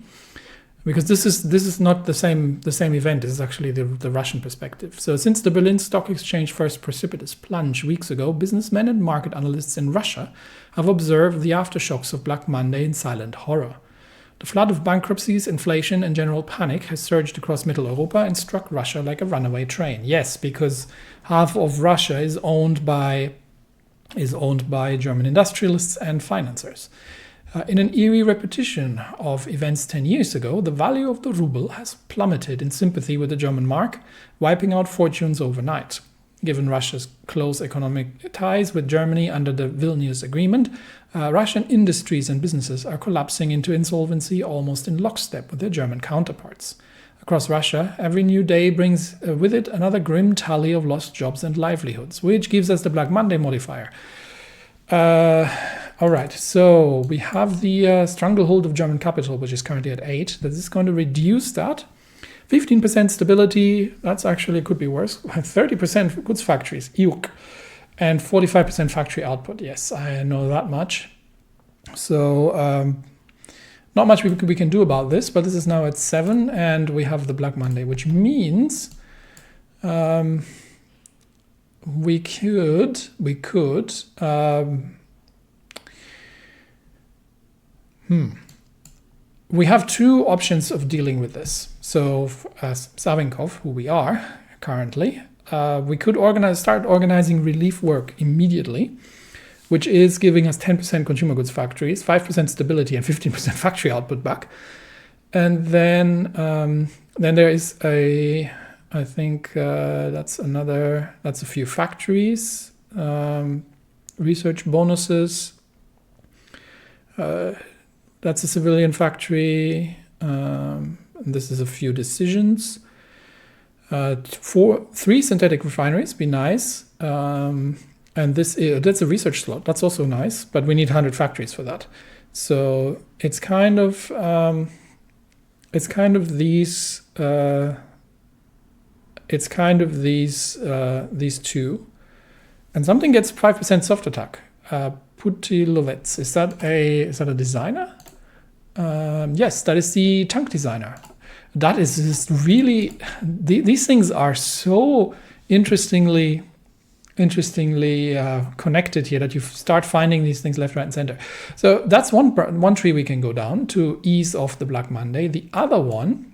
[SPEAKER 1] because this is not the same event. This is actually the Russian perspective. So since the Berlin Stock Exchange first precipitous plunge weeks ago, businessmen and market analysts in Russia have observed the aftershocks of Black Monday in silent horror. The flood of bankruptcies, inflation, and general panic has surged across Middle Europa and struck Russia like a runaway train. Yes, because half of Russia is owned by German industrialists and financiers. In an eerie repetition of events 10 years ago, the value of the ruble has plummeted in sympathy with the German mark, wiping out fortunes overnight. Given Russia's close economic ties with Germany under the Vilnius Agreement, Russian industries and businesses are collapsing into insolvency almost in lockstep with their German counterparts. Across Russia, every new day brings with it another grim tally of lost jobs and livelihoods, which gives us the Black Monday modifier. All right, so we have the stranglehold of German capital, which is currently at 8. This is going to reduce that. 15% stability, that's actually could be worse. 30% goods factories, euk. And 45% factory output, yes, I know that much. So not much we can do about this, but this is now at 7, and we have the Black Monday, which means we could we have two options of dealing with this. So as Savinkov, who we are currently, we could start organizing relief work immediately, which is giving us 10% consumer goods factories, 5% stability, and 15% factory output back. And then there is I think that's a few factories, research bonuses. That's a civilian factory. This is a few decisions. 3 synthetic refineries, be nice. And that's a research slot. That's also nice, but we need 100 factories for that. So it's kind of these two, and something gets 5% soft attack. Putilovets, is that a designer? Yes, that is the tank designer. That is just really, these things are so interestingly connected here that you start finding these things left, right, and center. So that's one tree we can go down to ease off the Black Monday. The other one,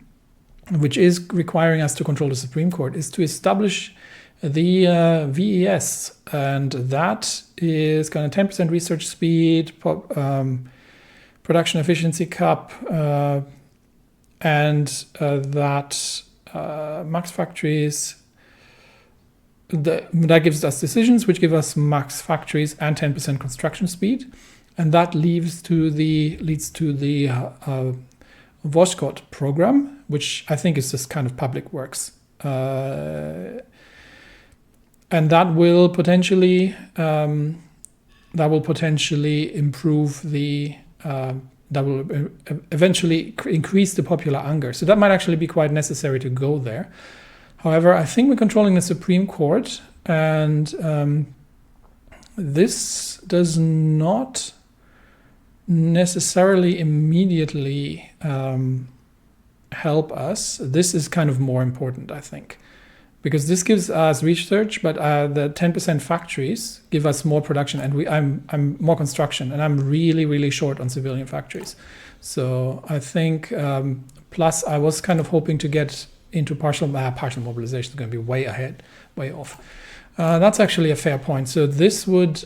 [SPEAKER 1] which is requiring us to control the Supreme Court, is to establish the VES, and that is kind of 10% research speed, production efficiency cap, and that max factories. That gives us decisions, which give us max factories and 10% construction speed, and that leads to the Voskot program, which I think is just kind of public works, and that will potentially improve the. That will eventually increase the popular anger. So that might actually be quite necessary to go there. However, I think we're controlling the Supreme Court, and this does not necessarily immediately help us. This is kind of more important, I think, because this gives us research, but the 10% factories give us more production, and I'm more construction, and I'm really, really short on civilian factories. So I think, plus I was kind of hoping to get into partial mobilization is going to be way off. That's actually a fair point. So this would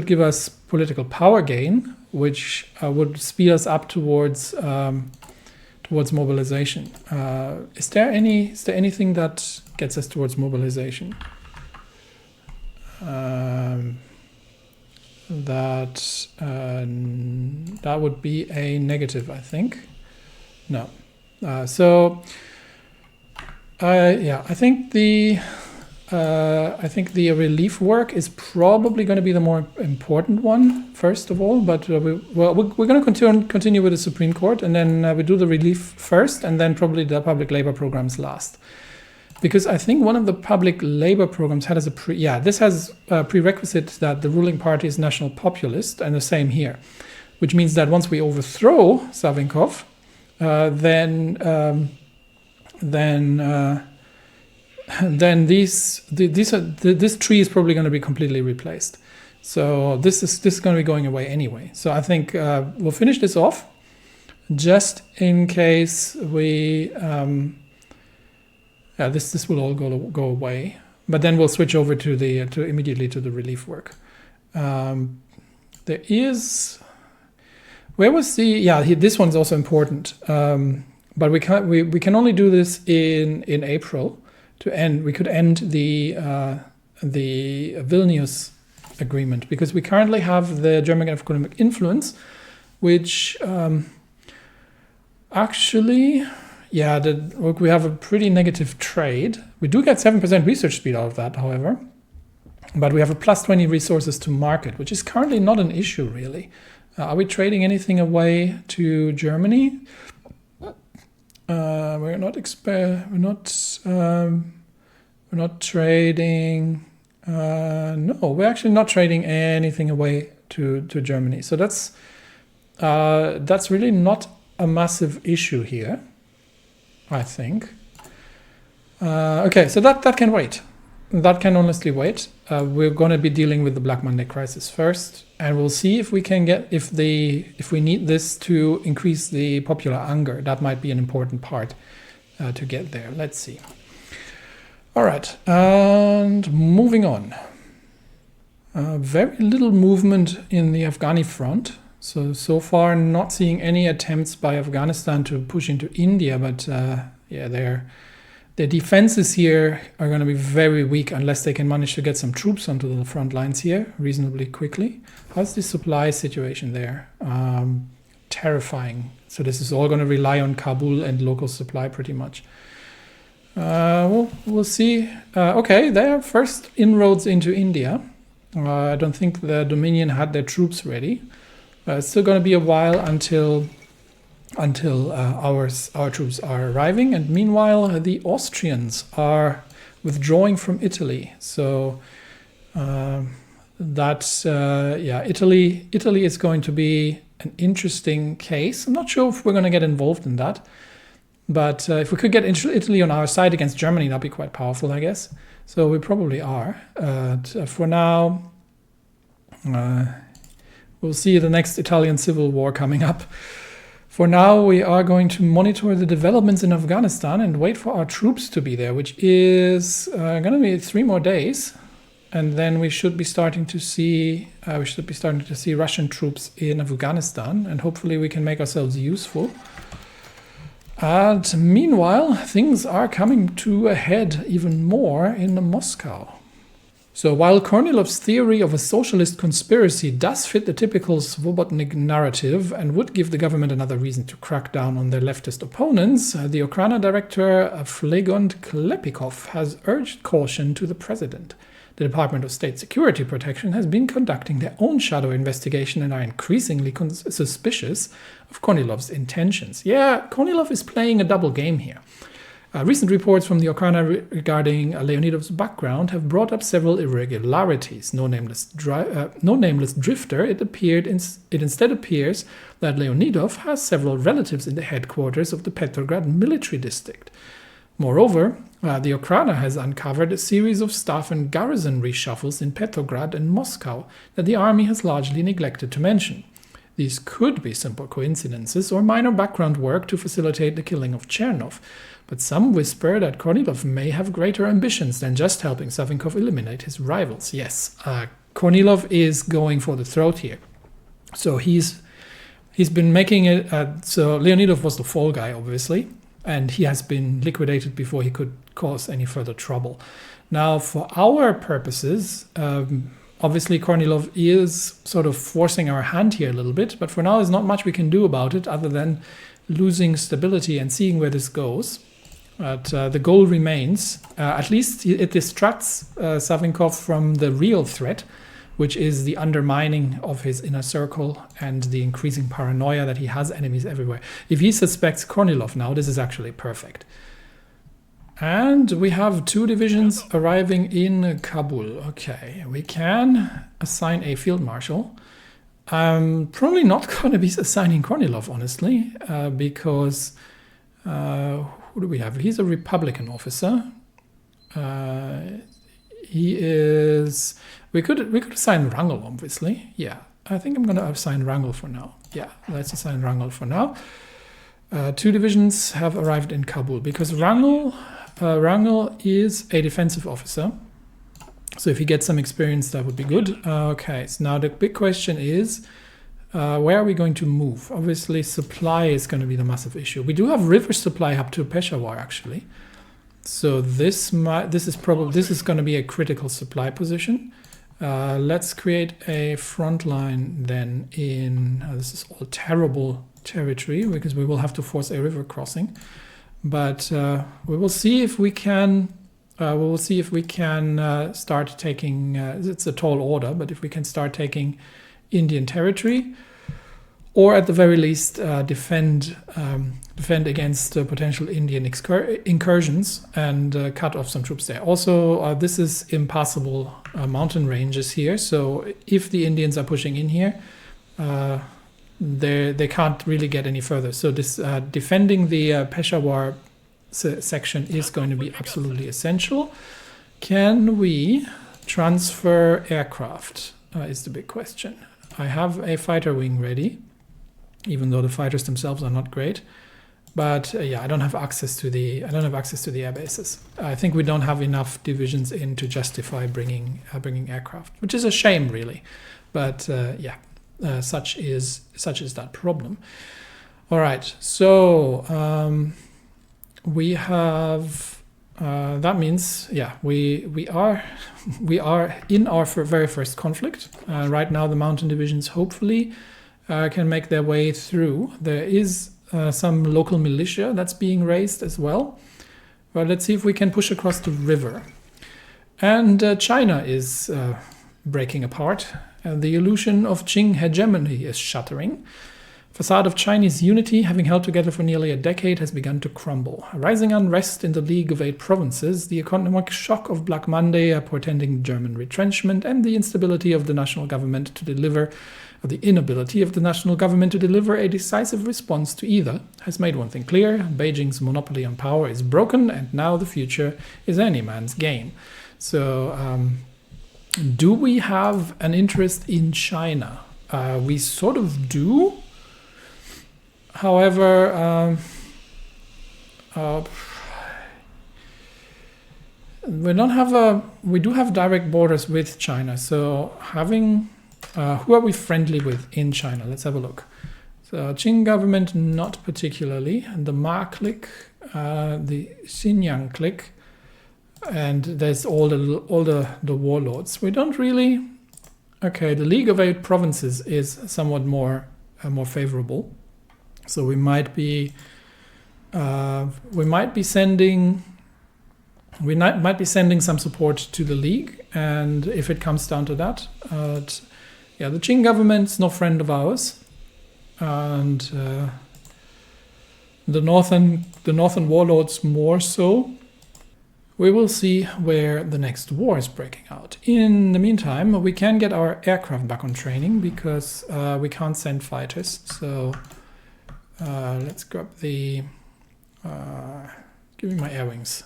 [SPEAKER 1] give us political power gain, which would speed us up towards mobilization. Is there anything that gets us towards mobilization? That would be a negative, I think. No. I think the relief work is probably going to be the more important one, first of all. But we're going to continue with the Supreme Court, and then we do the relief first, and then probably the public labor programs last. Because I think one of the public labor programs has this has a prerequisite that the ruling party is national populist, and the same here, which means that once we overthrow Savinkov, then this tree is probably going to be completely replaced. So this is going to be going away anyway. So I think we'll finish this off. just in case we this will all go away, but then we'll switch over to the immediately to the relief work. There is, where was the, this one's also important, but we can only do this in April to end. We could end the Vilnius agreement, because we currently have the German economic influence, which actually, we have a pretty negative trade. We do get 7% research speed out of that, however, but we have a plus 20 resources to market, which is currently not an issue, really. Are we trading anything away to Germany? We're not trading. No, we're actually not trading anything away to Germany. So that's really not a massive issue here, I think. Okay, so that can wait. That can honestly wait. We're going to be dealing with the Black Monday crisis first, and we'll see if we can get, if we need this to increase the popular anger. That might be an important part to get there. Let's see. All right, and moving on. Very little movement in the Afghani front. So far not seeing any attempts by Afghanistan to push into India, but their defenses here are going to be very weak unless they can manage to get some troops onto the front lines here reasonably quickly. How's the supply situation there? Terrifying. So this is all going to rely on Kabul and local supply pretty much. We'll see. Okay, their first inroads into India. I don't think the Dominion had their troops ready. It's still going to be a while until our troops are arriving, and meanwhile the Austrians are withdrawing from Italy. So Italy is going to be an interesting case. I'm not sure if we're going to get involved in that, but if we could get Italy on our side against Germany, that'd be quite powerful, I guess. So we probably are. For now, we'll see the next Italian civil war coming up. For now, we are going to monitor the developments in Afghanistan and wait for our troops to be there, which is going to be 3 more days, and then we should be starting to see Russian troops in Afghanistan, and hopefully we can make ourselves useful. And meanwhile, things are coming to a head even more in Moscow. So while Kornilov's theory of a socialist conspiracy does fit the typical Svobodnik narrative and would give the government another reason to crack down on their leftist opponents, the Ukraina director Flegond Klepikov has urged caution to the president. The Department of State Security Protection has been conducting their own shadow investigation and are increasingly suspicious of Kornilov's intentions. Yeah, Kornilov is playing a double game here. Recent reports from the Ukraina regarding Leonidov's background have brought up several irregularities. No nameless drifter, it instead appears that Leonidov has several relatives in the headquarters of the Petrograd military district. Moreover, the Ukraina has uncovered a series of staff and garrison reshuffles in Petrograd and Moscow that the army has largely neglected to mention. These could be simple coincidences or minor background work to facilitate the killing of Chernov, but some whisper that Kornilov may have greater ambitions than just helping Savinkov eliminate his rivals. Yes, Kornilov is going for the throat here. So he's been making it. So Leonidov was the fall guy, obviously, and he has been liquidated before he could cause any further trouble. Now, for our purposes, obviously Kornilov is sort of forcing our hand here a little bit, but for now there's not much we can do about it other than losing stability and seeing where this goes. But the goal remains, at least it distracts Savinkov from the real threat, which is the undermining of his inner circle and the increasing paranoia that he has enemies everywhere. If he suspects Kornilov now, this is actually perfect. And we have 2 divisions arriving in Kabul. Okay, we can assign a field marshal. I'm probably not going to be assigning Kornilov, honestly, because who do we have? He's a Republican officer. He is. We could assign Wrangel, obviously. Yeah, I think I'm going to assign Wrangel for now. Yeah, let's assign Wrangel for now. 2 divisions have arrived in Kabul because Rangel is a defensive officer. So if he gets some experience, that would be good. Okay, so now the big question is, where are we going to move? Obviously, supply is going to be the massive issue. We do have river supply up to Peshawar, actually. So this is going to be a critical supply position. Let's create a front line then in, this is all terrible territory because we will have to force a river crossing. But we will see if we can start taking, it's a tall order, but if we can start taking Indian territory, or at the very least defend against potential Indian incursions and cut off some troops there. Also, this is impassable mountain ranges here, so if the Indians are pushing in here, they can't really get any further. So this defending the Peshawar section is going to be absolutely essential. Can we transfer aircraft is the big question. I have a fighter wing ready, even though the fighters themselves are not great. But yeah, I don't have access to the air bases. I think we don't have enough divisions in to justify bringing aircraft, which is a shame, really. But yeah, such is that problem. All right, so we have. That means, yeah, we are in our very first conflict. Right now, the mountain divisions hopefully can make their way through. There is some local militia that's being raised as well. But let's see if we can push across the river. And China is breaking apart. The illusion of Qing hegemony is shattering. Facade of Chinese unity, having held together for nearly a decade, has begun to crumble. Rising unrest in the League of Eight Provinces, the economic shock of Black Monday, portending German retrenchment, and the inability of the national government to deliver a decisive response to either, has made one thing clear: Beijing's monopoly on power is broken, and now the future is any man's game. So, do we have an interest in China? We sort of do. However, we do have direct borders with China. So having, who are we friendly with in China? Let's have a look. So Qing government, not particularly. And the Ma clique, the Xinjiang clique, and there's all the warlords. We don't really. Okay, the League of Eight Provinces is somewhat more favorable. So we might be sending some support to the League, and if it comes down to that, yeah, the Qing government's no friend of ours, and the northern warlords more so. We will see where the next war is breaking out. In the meantime, we can get our aircraft back on training because we can't send fighters. So. Let's grab the, give me my air wings.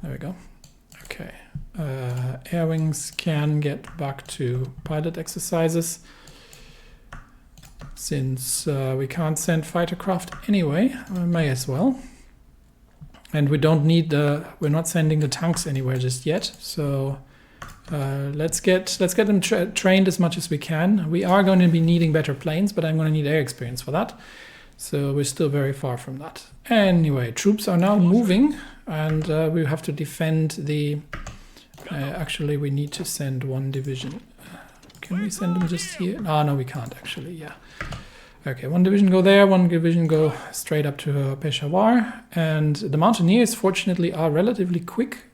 [SPEAKER 1] There we go. Okay. Air wings can get back to pilot exercises. Since we can't send fighter craft anyway, we may as well. And we don't need we're not sending the tanks anywhere just yet. So let's get them trained as much as we can. We are going to be needing better planes, but I'm going to need air experience for that. So we're still very far from that. Anyway, troops are now moving, and we have to defend the. Actually, we need to send one division. Can we send them just here? Oh, no, we can't actually. Yeah. Okay, one division go there, one division go straight up to Peshawar, and the mountaineers, fortunately, are relatively quick.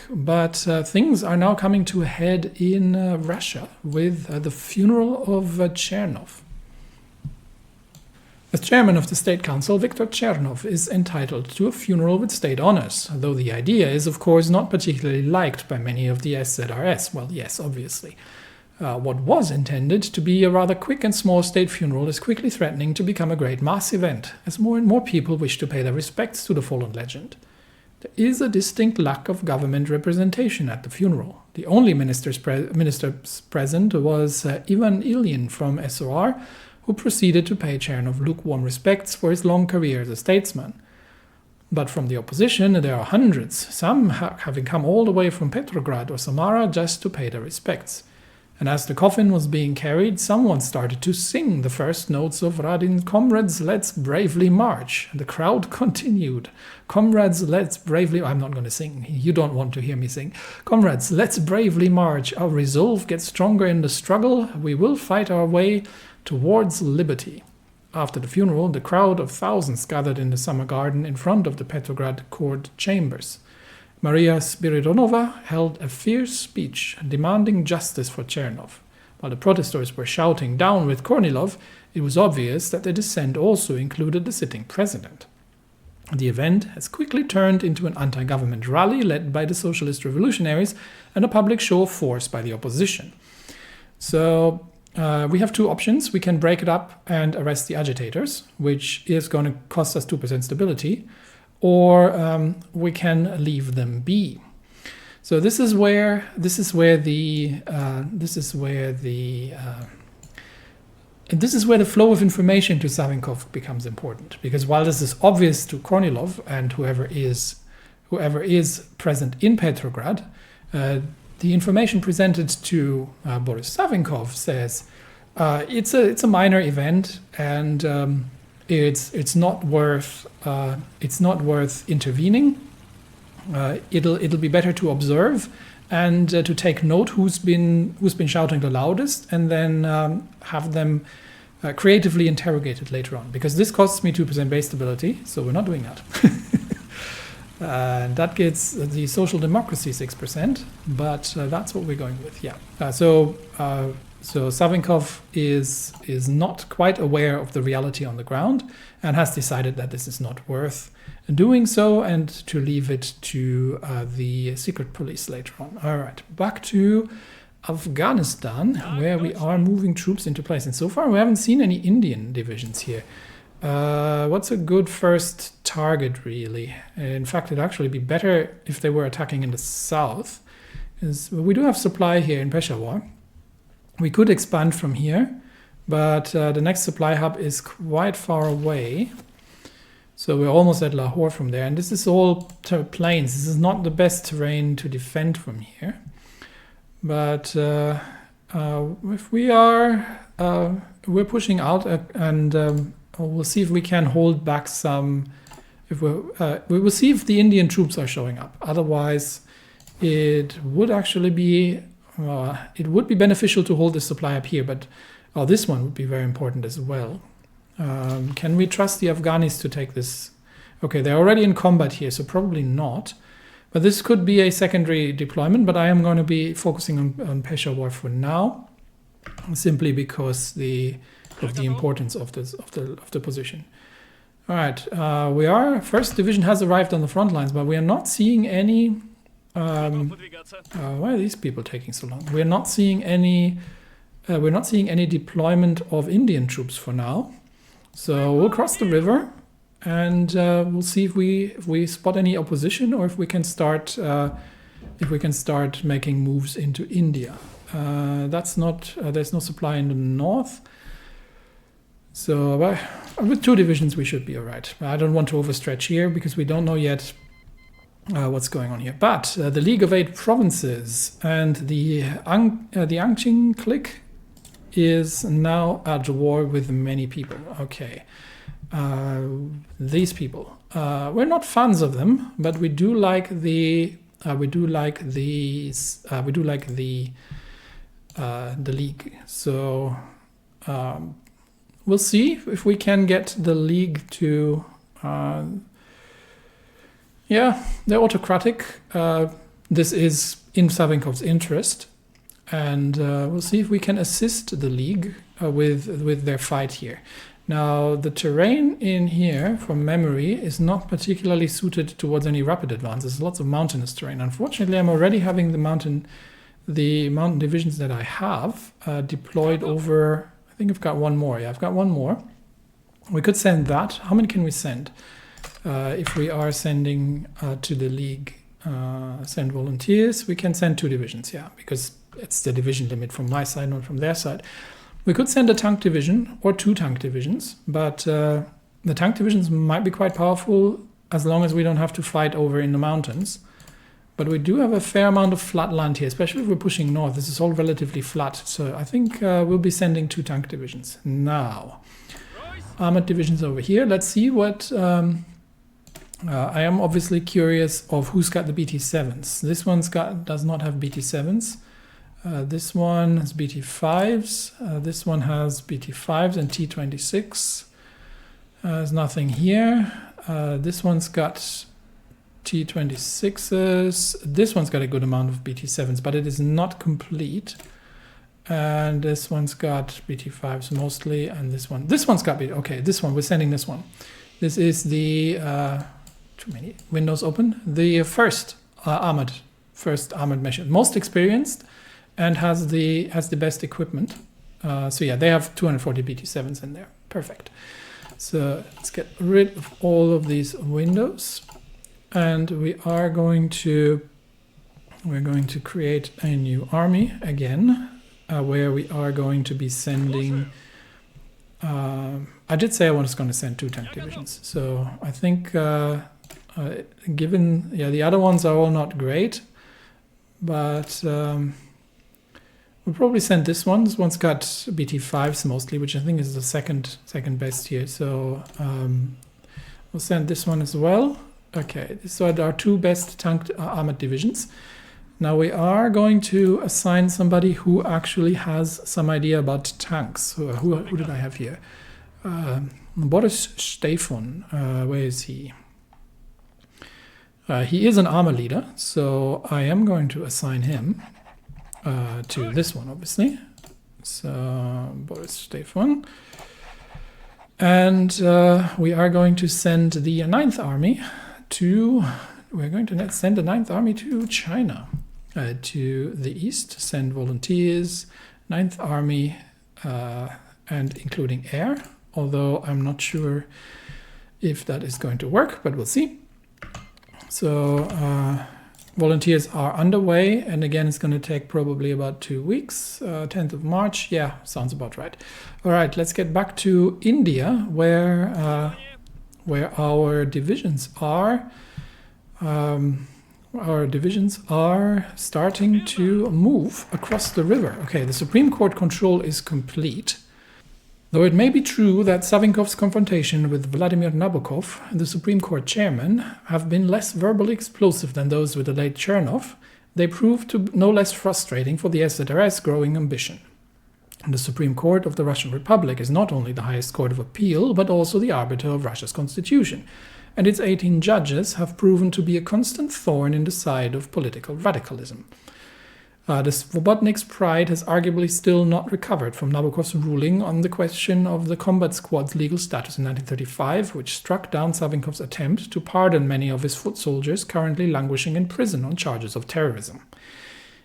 [SPEAKER 1] But things are now coming to a head in Russia with the funeral of Chernov. As chairman of the State Council, Viktor Chernov is entitled to a funeral with state honors, though the idea is, of course, not particularly liked by many of the SZRS. Well, yes, obviously. What was intended to be a rather quick and small state funeral is quickly threatening to become a great mass event, as more and more people wish to pay their respects to the fallen legend. There is a distinct lack of government representation at the funeral. The only ministers present was Ivan Ilyin from SOR, who proceeded to pay Chernov lukewarm respects for his long career as a statesman. But from the opposition, there are hundreds, some having come all the way from Petrograd or Samara just to pay their respects. And as the coffin was being carried, someone started to sing the first notes of Radin's "Comrades, let's bravely march." And the crowd continued. "Comrades, let's bravely..." I'm not going to sing. You don't want to hear me sing. "Comrades, let's bravely march. Our resolve gets stronger in the struggle. We will fight our way towards liberty." After the funeral, the crowd of thousands gathered in the summer garden in front of the Petrograd court chambers. Maria Spiridonova held a fierce speech demanding justice for Chernov. While the protesters were shouting "Down with Kornilov," it was obvious that the dissent also included the sitting president. The event has quickly turned into an anti-government rally led by the socialist revolutionaries and a public show of force by the opposition. So we have two options. We can break it up and arrest the agitators, which is going to cost us 2% stability, or we can leave them be. So this is where the flow of information to Savinkov becomes important, because while this is obvious to Kornilov and whoever is present in Petrograd, the information presented to Boris Savinkov says it's a minor event, and it's not worth intervening. It'll be better to observe and to take note who's been shouting the loudest, and then have them creatively interrogated later on, because this costs me 2% base stability, so we're not doing that. And that gets the social democracy 6%, but that's what we're going with. Yeah. So Savinkov is not quite aware of the reality on the ground and has decided that this is not worth doing so, and to leave it to the secret police later on. All right, back to Afghanistan, where we are moving troops into place. And so far we haven't seen any Indian divisions here. What's a good first target, really? In fact, it'd actually be better if they were attacking in the south. We do have supply here in Peshawar. We could expand from here, but the next supply hub is quite far away. So we're almost at Lahore from there. And this is all plains. This is not the best terrain to defend from here. But if we're pushing out and we'll see if we can hold back some. We will see if the Indian troops are showing up. Otherwise, it would actually be beneficial to hold the supply up here. But this one would be very important as well. Can we trust the Afghanis to take this? Okay, they're already in combat here, so probably not. But this could be a secondary deployment. But I am going to be focusing on Peshawar for now, simply because of the importance of the position. All right, first division has arrived on the front lines, but we are not seeing any. Why are these people taking so long? We're not seeing any deployment of Indian troops for now. So we'll cross the river, and we'll see if we spot any opposition, or if we can start making moves into India. There's no supply in the north. So with 2 divisions, we should be all right. I don't want to overstretch here, because we don't know yet what's going on here. But the League of 8 Provinces and the Angqing clique is now at war with many people. Okay, these people. We're not fans of them, but we do like the League. So we'll see if we can get the League to. They're autocratic. This is in Savinkov's interest. And we'll see if we can assist the League with their fight here. Now, the terrain in here, from memory, is not particularly suited towards any rapid advance. There's lots of mountainous terrain. Unfortunately, I'm already having the mountain divisions that I have deployed over. I think I've got one more. Yeah, I've got one more. We could send that. How many can we send? If we are sending to the League, send volunteers, we can send 2 divisions. Yeah, because it's the division limit from my side, not from their side. We could send a tank division or 2 tank divisions, but the tank divisions might be quite powerful as long as we don't have to fight over in the mountains. But we do have a fair amount of flat land here, especially if we're pushing north. This is all relatively flat, so I think we'll be sending 2 tank divisions. Now, armored divisions over here. Let's see what... I am obviously curious of who's got the BT7s. This one's does not have BT7s. This one has BT5s. This one has BT5s and T26. There's nothing here. This one's got T26s. This one's got a good amount of BT7s, but it is not complete. And this one's got BT5s mostly, and this one's got BT. Okay, this one, we're sending this one. This is the too many windows open. The first armored measure, most experienced, and has the best equipment. So yeah, they have 240 BT7s in there. Perfect. So let's get rid of all of these windows. And we're going to create a new army again, where we are going to be sending. I did say I was going to send 2 tank divisions, so I think given the other ones are all not great, but we'll probably send this one. This one's got BT5s mostly, which I think is the second best here. So we'll send this one as well. Okay, so our 2 best tank armored divisions. Now we are going to assign somebody who actually has some idea about tanks. Who did I have here? Boris Stefan. Where is he? He is an armor leader, so I am going to assign him to this one, obviously. So Boris Stefan. And we are going to send the 9th Army to... We're going to send the 9th Army to China. To the east, send volunteers, 9th Army, and including air, although I'm not sure if that is going to work, but we'll see. So volunteers are underway, and again, it's going to take probably about 2 weeks, 10th of March. Yeah, sounds about right. All right, let's get back to India, where our divisions are. Our divisions are starting to move across the river. Okay, the Supreme Court control is complete. Though it may be true that Savinkov's confrontation with Vladimir Nabokov, the Supreme Court chairman, have been less verbally explosive than those with the late Chernov, they proved to no less frustrating for the SZRS growing ambition. The Supreme Court of the Russian Republic is not only the highest court of appeal, but also the arbiter of Russia's constitution, and its 18 judges have proven to be a constant thorn in the side of political radicalism. The Svobodnik's pride has arguably still not recovered from Nabokov's ruling on the question of the combat squad's legal status in 1935, which struck down Savinkov's attempt to pardon many of his foot soldiers currently languishing in prison on charges of terrorism.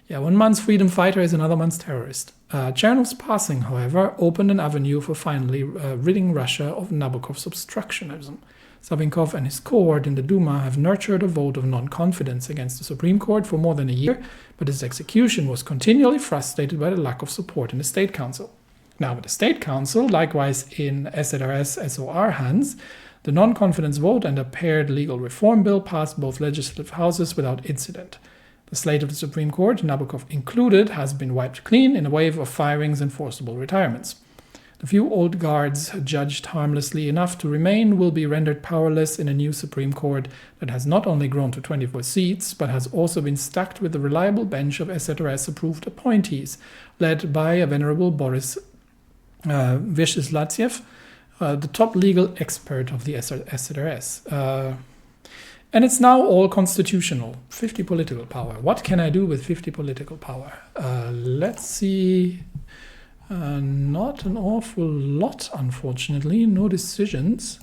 [SPEAKER 1] Yeah, one man's freedom fighter is another man's terrorist. Chernov's passing, however, opened an avenue for finally ridding Russia of Nabokov's obstructionism. Savinkov and his cohort in the Duma have nurtured a vote of non-confidence against the Supreme Court for more than a year, but his execution was continually frustrated by the lack of support in the State Council. Now, with the State Council, likewise in SZRS SOR hands, the non-confidence vote and a paired legal reform bill passed both legislative houses without incident. The slate of the Supreme Court, Nabokov included, has been wiped clean in a wave of firings and forcible retirements. The few old guards judged harmlessly enough to remain will be rendered powerless in a new Supreme Court that has not only grown to 24 seats, but has also been stacked with a reliable bench of SZRS-approved appointees, led by a venerable Boris Vyshezlatsev, the top legal expert of the SZRS. And it's now all constitutional. 50 political power. What can I do with 50 political power? Let's see... not an awful lot, unfortunately. No decisions.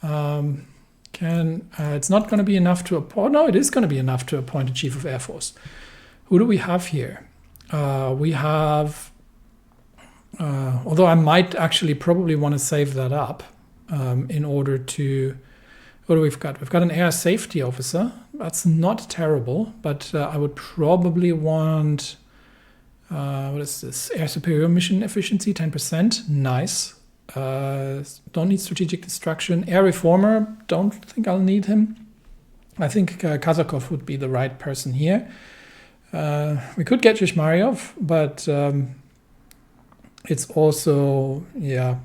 [SPEAKER 1] It's not going to be enough to appoint. No, it is going to be enough to appoint a chief of Air Force. Who do we have here? We have, although I might actually probably want to save that up in order to. What do we've got? We've got an air safety officer. That's not terrible, but I would probably want What is this? Air superior mission efficiency, 10%. Nice. Don't need strategic destruction. Air reformer, don't think I'll need him. I think Kazakov would be the right person here. We could get Shishmaryov, but it's also, yeah,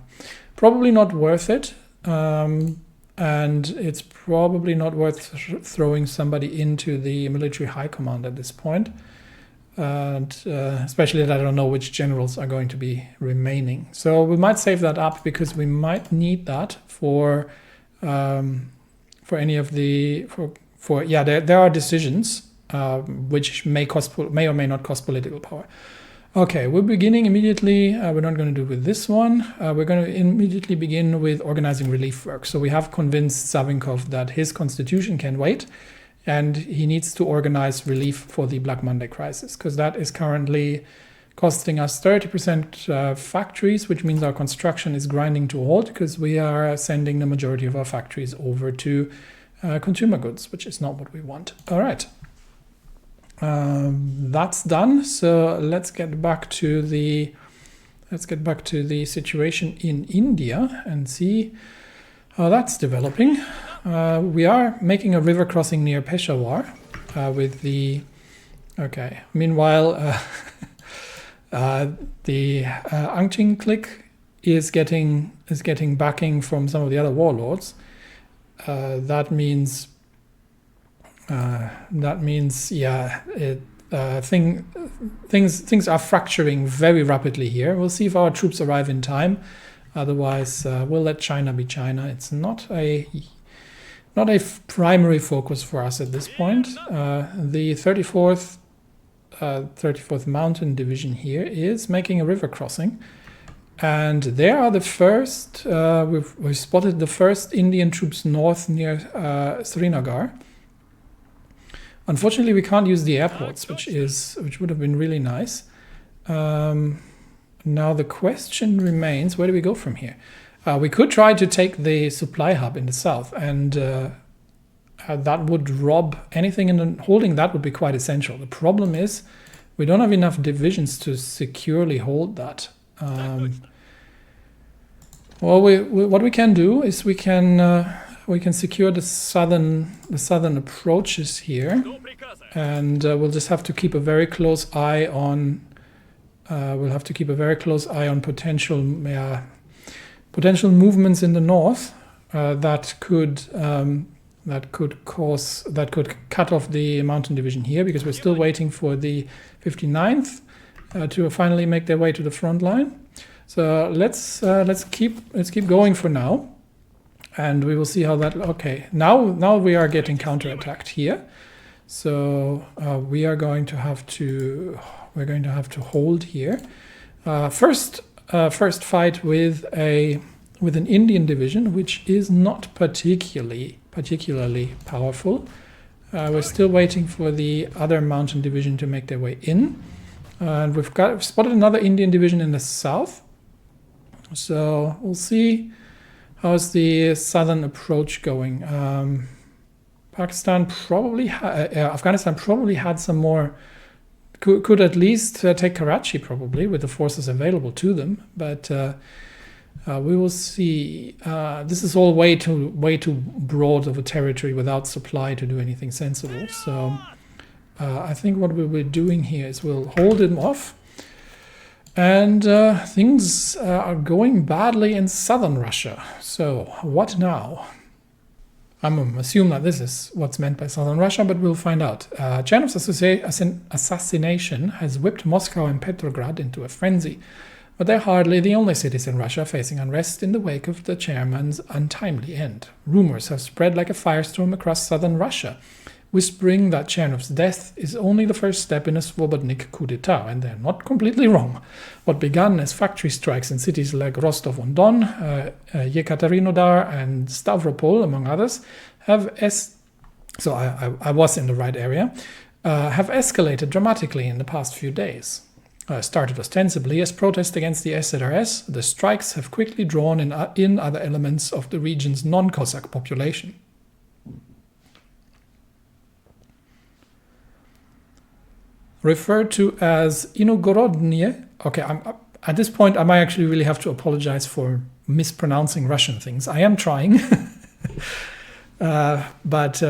[SPEAKER 1] probably not worth it. And it's probably not worth throwing somebody into the military high command at this point. And especially that I don't know which generals are going to be remaining. So we might save that up because we might need that for any of the there are decisions which may or may not cost political power. Okay, we're beginning immediately. We're not going to do with this one. We're going to immediately begin with organizing relief work. So we have convinced Savinkov that his constitution can wait, and he needs to organize relief for the Black Monday crisis, because that is currently costing us 30% factories, which means our construction is grinding to a halt because we are sending the majority of our factories over to consumer goods, which is not what we want. All right. That's done. So let's get back to the situation in India and see how that's developing. We are making a river crossing near Peshawar with the. Okay. Meanwhile, the Angqing clique is getting backing from some of the other warlords. That means. Things are fracturing very rapidly here. We'll see if our troops arrive in time. Otherwise, we'll let China be China. It's not a primary focus for us at this point. The 34th Mountain Division here is making a river crossing, and they are the first. We've spotted the first Indian troops north near Srinagar. Unfortunately, we can't use the airports, which would have been really nice. Now the question remains: where do we go from here? We could try to take the supply hub in the south, and that would rob anything, and holding that would be quite essential. The problem is we don't have enough divisions to securely hold that. Well, what we can do is we can secure the southern approaches here, and we'll just have to keep a very close eye on. Potential movements in the north that could cut off the mountain division here, because we're still waiting for the 59th to finally make their way to the front line. So let's keep going for now. And we will see how that. Okay, now we are getting counterattacked here, so we are going to have to hold here. First fight with an Indian division, which is not particularly powerful. We're still waiting for the other mountain division to make their way in, and we've spotted another Indian division in the south. So we'll see. How's the southern approach going? Afghanistan probably had some more. Could at least take Karachi probably with the forces available to them, but we will see. This is all way too broad of a territory without supply to do anything sensible. So I think what we'll be doing here is we'll hold him off. And things are going badly in southern Russia. So what now? I'm assuming that this is what's meant by southern Russia, but we'll find out. Chernov's assassination has whipped Moscow and Petrograd into a frenzy. But they're hardly the only cities in Russia facing unrest in the wake of the chairman's untimely end. Rumors have spread like a firestorm across southern Russia, whispering that Chernov's death is only the first step in a Svobodnik coup d'etat, and they're not completely wrong. What began as factory strikes in cities like Rostov-on-Don, Yekaterinodar, and Stavropol, among others, I was in the right area, have escalated dramatically in the past few days. Started ostensibly as protest against the SRS, the strikes have quickly drawn in other elements of the region's non-Cossack population. referred to as Inogorodnie. Okay, at this point, I might actually really have to apologize for mispronouncing Russian things. I am trying, but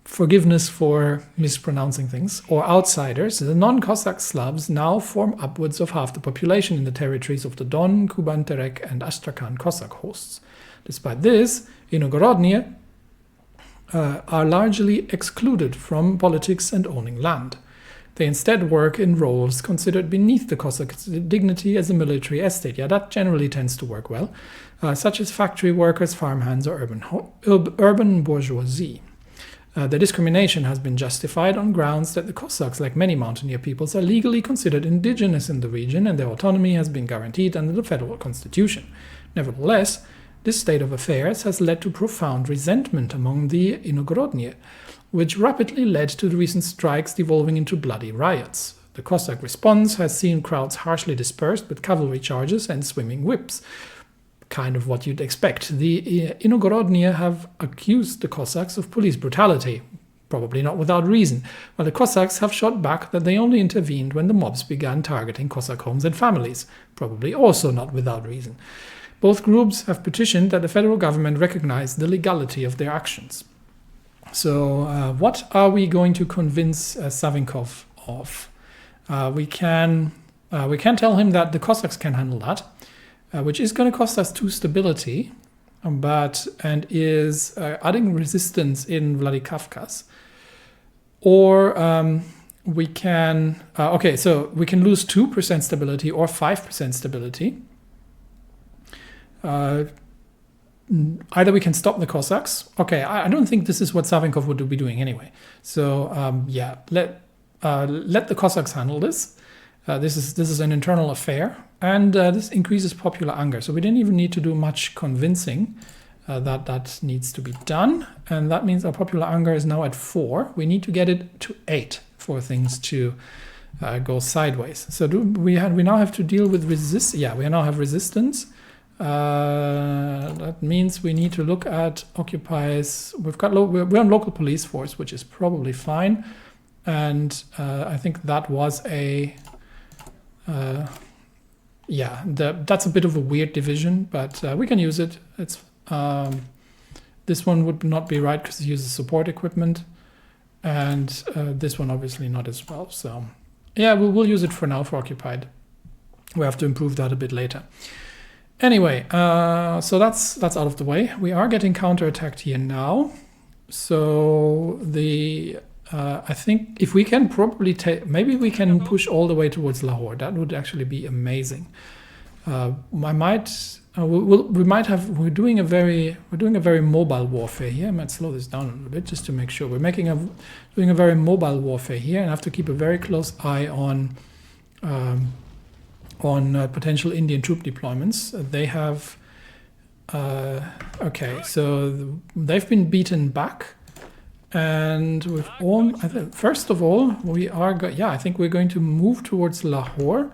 [SPEAKER 1] forgiveness for mispronouncing things, or outsiders. The non-Cossack Slavs now form upwards of half the population in the territories of the Don, Kuban, Terek, and Astrakhan Cossack hosts. Despite this, Inogorodnie are largely excluded from politics and owning land. They instead work in roles considered beneath the Cossack's dignity as a military estate. Yeah, that generally tends to work well, such as factory workers, farmhands, or urban bourgeoisie. The discrimination has been justified on grounds that the Cossacks, like many mountaineer peoples, are legally considered indigenous in the region and their autonomy has been guaranteed under the federal constitution. Nevertheless, this state of affairs has led to profound resentment among the Inogorodnie, which rapidly led to the recent strikes devolving into bloody riots. The Cossack response has seen crowds harshly dispersed with cavalry charges and swimming whips. Kind of what you'd expect. The Inogorodnie have accused the Cossacks of police brutality, probably not without reason, while the Cossacks have shot back that they only intervened when the mobs began targeting Cossack homes and families, probably also not without reason. Both groups have petitioned that the federal government recognize the legality of their actions. So what are we going to convince Savinkov of? We can tell him that the Cossacks can handle that, which is going to cost us 2 stability, and is adding resistance in Vladikavkaz. Or we can so we can lose 2% stability or 5% stability. Either we can stop the Cossacks. Okay, I don't think this is what Savinkov would be doing anyway. So let the Cossacks handle this. This is an internal affair, and this increases popular anger. So we didn't even need to do much convincing that needs to be done, and that means our popular anger is now at 4. We need to get it to 8 for things to go sideways. So we now have to deal with resist. Yeah, we now have resistance. That means we need to look at occupies. We're on local police force, which is probably fine, and I think that was a that's a bit of a weird division, but we can use it. It's this one would not be right because it uses support equipment, and this one obviously not as well. So yeah, we'll use it for now for occupied. We have to improve that a bit later. Anyway, so that's out of the way. We are getting counterattacked here now. So I think if we can probably maybe we can push all the way towards Lahore. That would actually be amazing. We're doing a very mobile warfare here. I might slow this down a little bit just to make sure we're doing a very mobile warfare here, and I have to keep a very close eye on potential Indian troop deployments. They have so they've been beaten back, and first of all I think we're going to move towards Lahore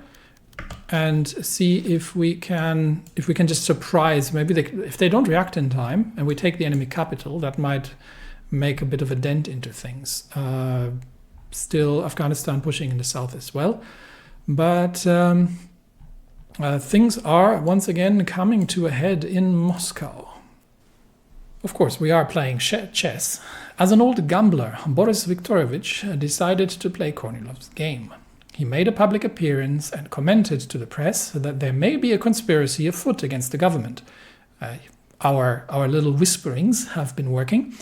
[SPEAKER 1] and see if we can just surprise. Maybe if they don't react in time and we take the enemy capital, that might make a bit of a dent into things. Still Afghanistan pushing in the south as well, but things are once again coming to a head in Moscow. Of course, we are playing chess. As an old gambler, Boris Viktorovich decided to play Kornilov's game. He made a public appearance and commented to the press that there may be a conspiracy afoot against the government. Our little whisperings have been working,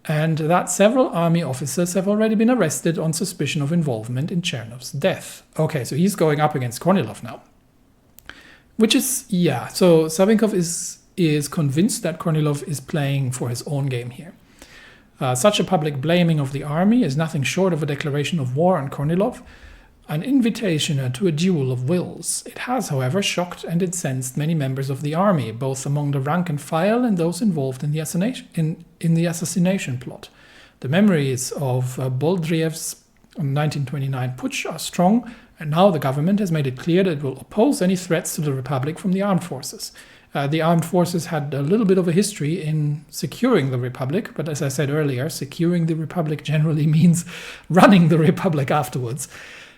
[SPEAKER 1] and that several army officers have already been arrested on suspicion of involvement in Chernov's death. Okay, so he's going up against Kornilov now. Which is, so Savinkov is convinced that Kornilov is playing for his own game here. Such a public blaming of the army is nothing short of a declaration of war on Kornilov, an invitation to a duel of wills. It has, however, shocked and incensed many members of the army, both among the rank and file and those involved in the assassination plot. The memories of Boldriev's 1929 putsch are strong, and now the government has made it clear that it will oppose any threats to the Republic from the armed forces. The armed forces had a little bit of a history in securing the Republic, but as I said earlier, securing the Republic generally means running the Republic afterwards.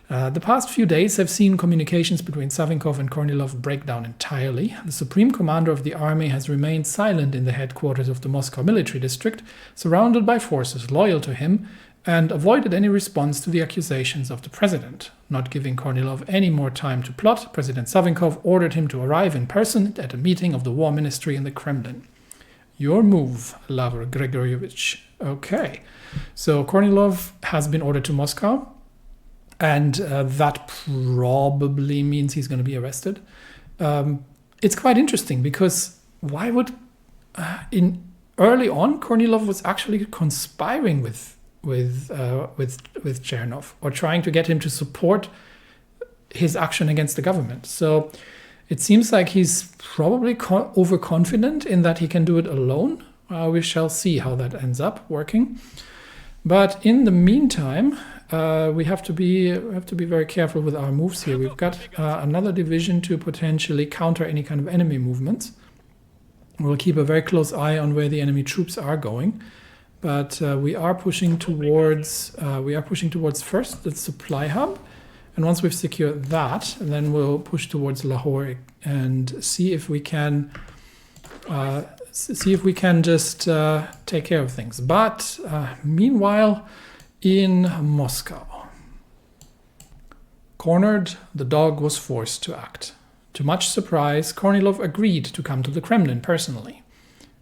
[SPEAKER 1] The past few days have seen communications between Savinkov and Kornilov break down entirely. The supreme commander of the army has remained silent in the headquarters of the Moscow military district, surrounded by forces loyal to him, and avoided any response to the accusations of the president. Not giving Kornilov any more time to plot, President Savinkov ordered him to arrive in person at a meeting of the War Ministry in the Kremlin. Your move, Lavr Grigorievich. Okay, so Kornilov has been ordered to Moscow, and that probably means he's going to be arrested. It's quite interesting because why would early on Kornilov was actually conspiring with Chernov, or trying to get him to support his action against the government. So it seems like he's probably overconfident in that he can do it alone. We shall see how that ends up working. But in the meantime, we have to be very careful with our moves here. We've got another division to potentially counter any kind of enemy movements. We'll keep a very close eye on where the enemy troops are going. But we are pushing towards first the supply hub, and once we've secured that, then we'll push towards Lahore and see if we can just take care of things. But meanwhile, in Moscow, cornered, the dog was forced to act. To much surprise, Kornilov agreed to come to the Kremlin personally.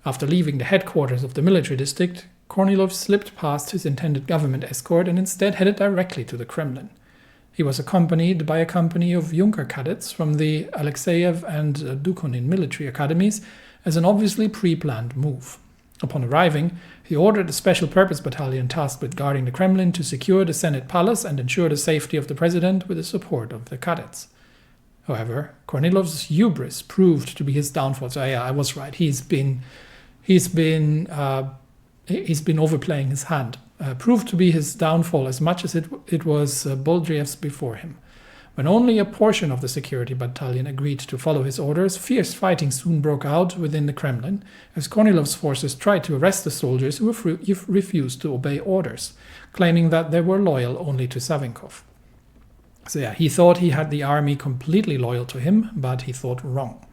[SPEAKER 1] After leaving the headquarters of the military district, Kornilov slipped past his intended government escort and instead headed directly to the Kremlin. He was accompanied by a company of Junker cadets from the Alexeyev and Dukhonin military academies as an obviously pre-planned move. Upon arriving, he ordered a special purpose battalion tasked with guarding the Kremlin to secure the Senate Palace and ensure the safety of the president with the support of the cadets. However, Kornilov's hubris proved to be his downfall. So yeah, I was right. He's been overplaying his hand. Proved to be his downfall as much as it was Boldriev's before him. When only a portion of the security battalion agreed to follow his orders, fierce fighting soon broke out within the Kremlin, as Kornilov's forces tried to arrest the soldiers who refused to obey orders, claiming that they were loyal only to Savinkov. So yeah, he thought he had the army completely loyal to him, but he thought wrong.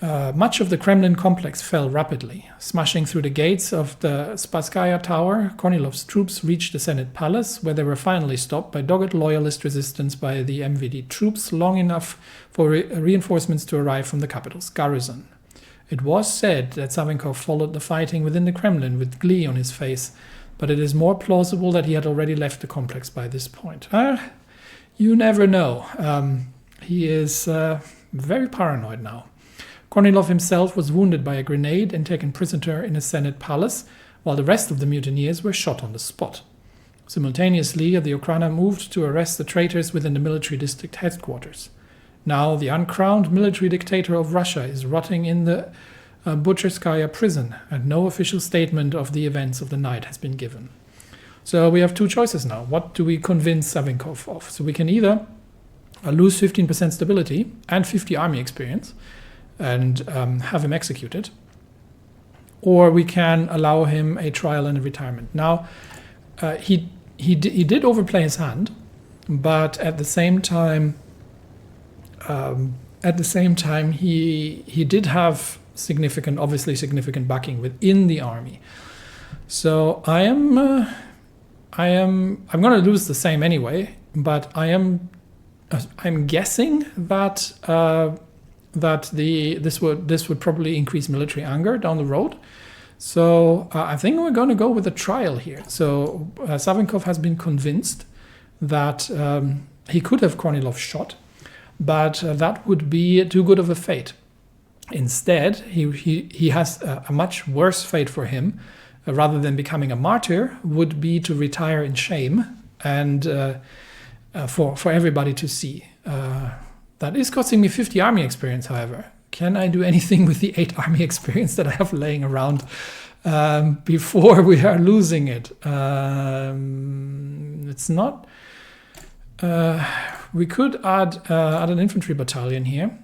[SPEAKER 1] Much of the Kremlin complex fell rapidly. Smashing through the gates of the Spasskaya Tower, Kornilov's troops reached the Senate Palace, where they were finally stopped by dogged loyalist resistance by the MVD troops long enough for reinforcements to arrive from the capital's garrison. It was said that Savinkov followed the fighting within the Kremlin with glee on his face, but it is more plausible that he had already left the complex by this point. You never know. He is very paranoid now. Kornilov himself was wounded by a grenade and taken prisoner in a Senate palace, while the rest of the mutineers were shot on the spot. Simultaneously, the Ukraina moved to arrest the traitors within the military district headquarters. Now, the uncrowned military dictator of Russia is rotting in the Butcherskaya prison, and no official statement of the events of the night has been given. So we have two choices now. What do we convince Savinkov of? So we can either lose 15% stability and 50 army experience, and have him executed, or we can allow him a trial and a retirement. Now, he did overplay his hand, but at the same time, he did have obviously significant backing within the army. So I'm going to lose the same anyway, but I'm guessing that. This would probably increase military anger down the road. So I think we're going to go with a trial here. So Savinkov has been convinced that he could have Kornilov shot, but that would be too good of a fate. Instead, he has a much worse fate for him. Rather than becoming a martyr, would be to retire in shame and for everybody to see. That is costing me 50 army experience, however. Can I do anything with the 8 army experience that I have laying around before we are losing it? It's not... we could add an infantry battalion here.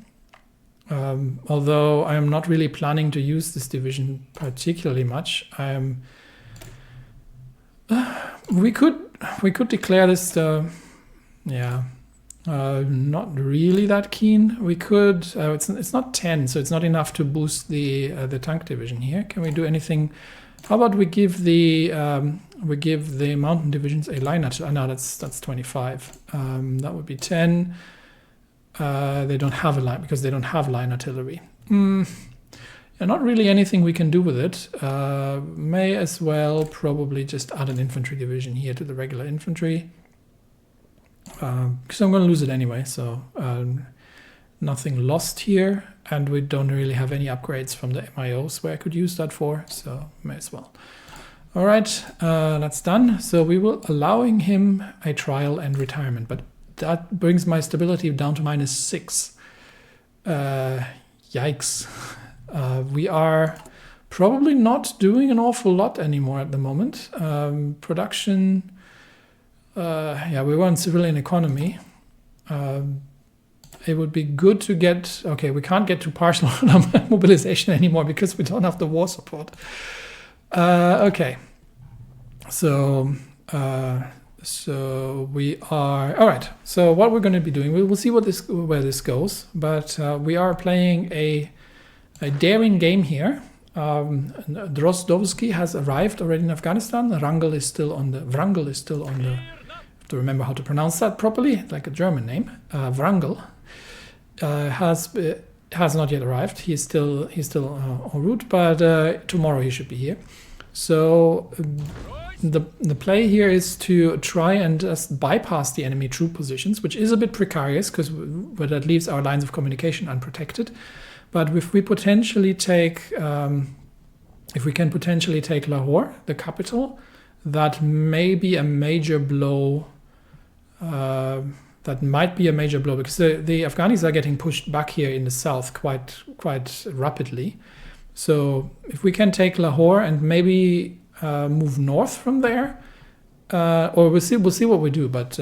[SPEAKER 1] Although I am not really planning to use this division particularly much. We could declare this not really that keen. We could. It's not 10, so it's not enough to boost the tank division here. Can we do anything? How about we give the mountain divisions a line artillery? No, that's 25. That would be 10. They don't have a line because they don't have line artillery. Not really anything we can do with it. May as well probably just add an infantry division here to the regular infantry. Because I'm going to lose it anyway, so nothing lost here. And we don't really have any upgrades from the MIOs where I could use that for, so may as well. All right, that's done. So we will allowing him a trial and retirement, but that brings my stability down to -6. Yikes. We are probably not doing an awful lot anymore at the moment. Production, we want civilian economy. It would be good to get, okay, we can't get to partial mobilization anymore because we don't have the war support. Okay, so we are, all right, so what we're going to be doing, we will see where this goes, but we are playing a daring game here. Drozdovsky has arrived already in Afghanistan. Wrangel is still on the, I have to remember how to pronounce that properly, like a German name. Wrangel has not yet arrived. He's still en route, but tomorrow he should be here. So the play here is to try and just bypass the enemy troop positions, which is a bit precarious because that leaves our lines of communication unprotected. But if we potentially take, if we can potentially take Lahore, the capital, that may be a major blow. That might be a major blow because the Afghanis are getting pushed back here in the south quite rapidly. So if we can take Lahore and maybe move north from there, or we'll see what we do. But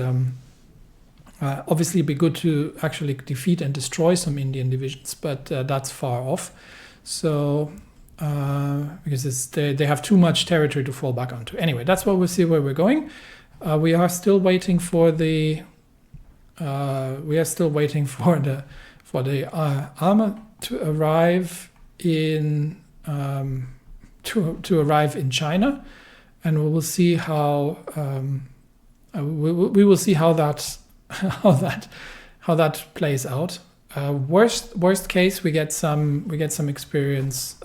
[SPEAKER 1] obviously, it'd be good to actually defeat and destroy some Indian divisions, but that's far off. So because they have too much territory to fall back onto. Anyway, that's what we'll see where we're going. We are still waiting for the armor to arrive in arrive in China, and we will see how we will see how that plays out. Worst case, we get some experience.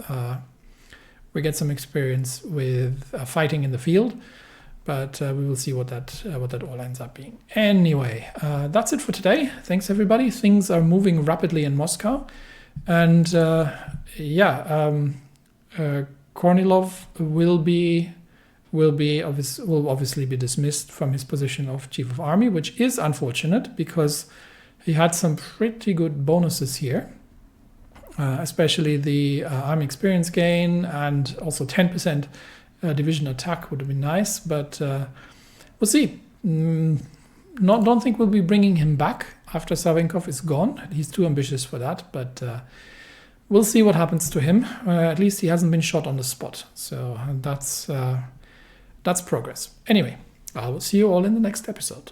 [SPEAKER 1] We get some experience with fighting in the field. But we will see what that all ends up being. Anyway, that's it for today. Thanks, everybody. Things are moving rapidly in Moscow. And Kornilov will obviously be dismissed from his position of Chief of Army, which is unfortunate because he had some pretty good bonuses here, especially the army experience gain and also 10% division attack would have been nice, but we'll see. Don't think we'll be bringing him back after Savinkov is gone. He's too ambitious for that, but we'll see what happens to him. At least he hasn't been shot on the spot, so that's progress. Anyway, I will see you all in the next episode.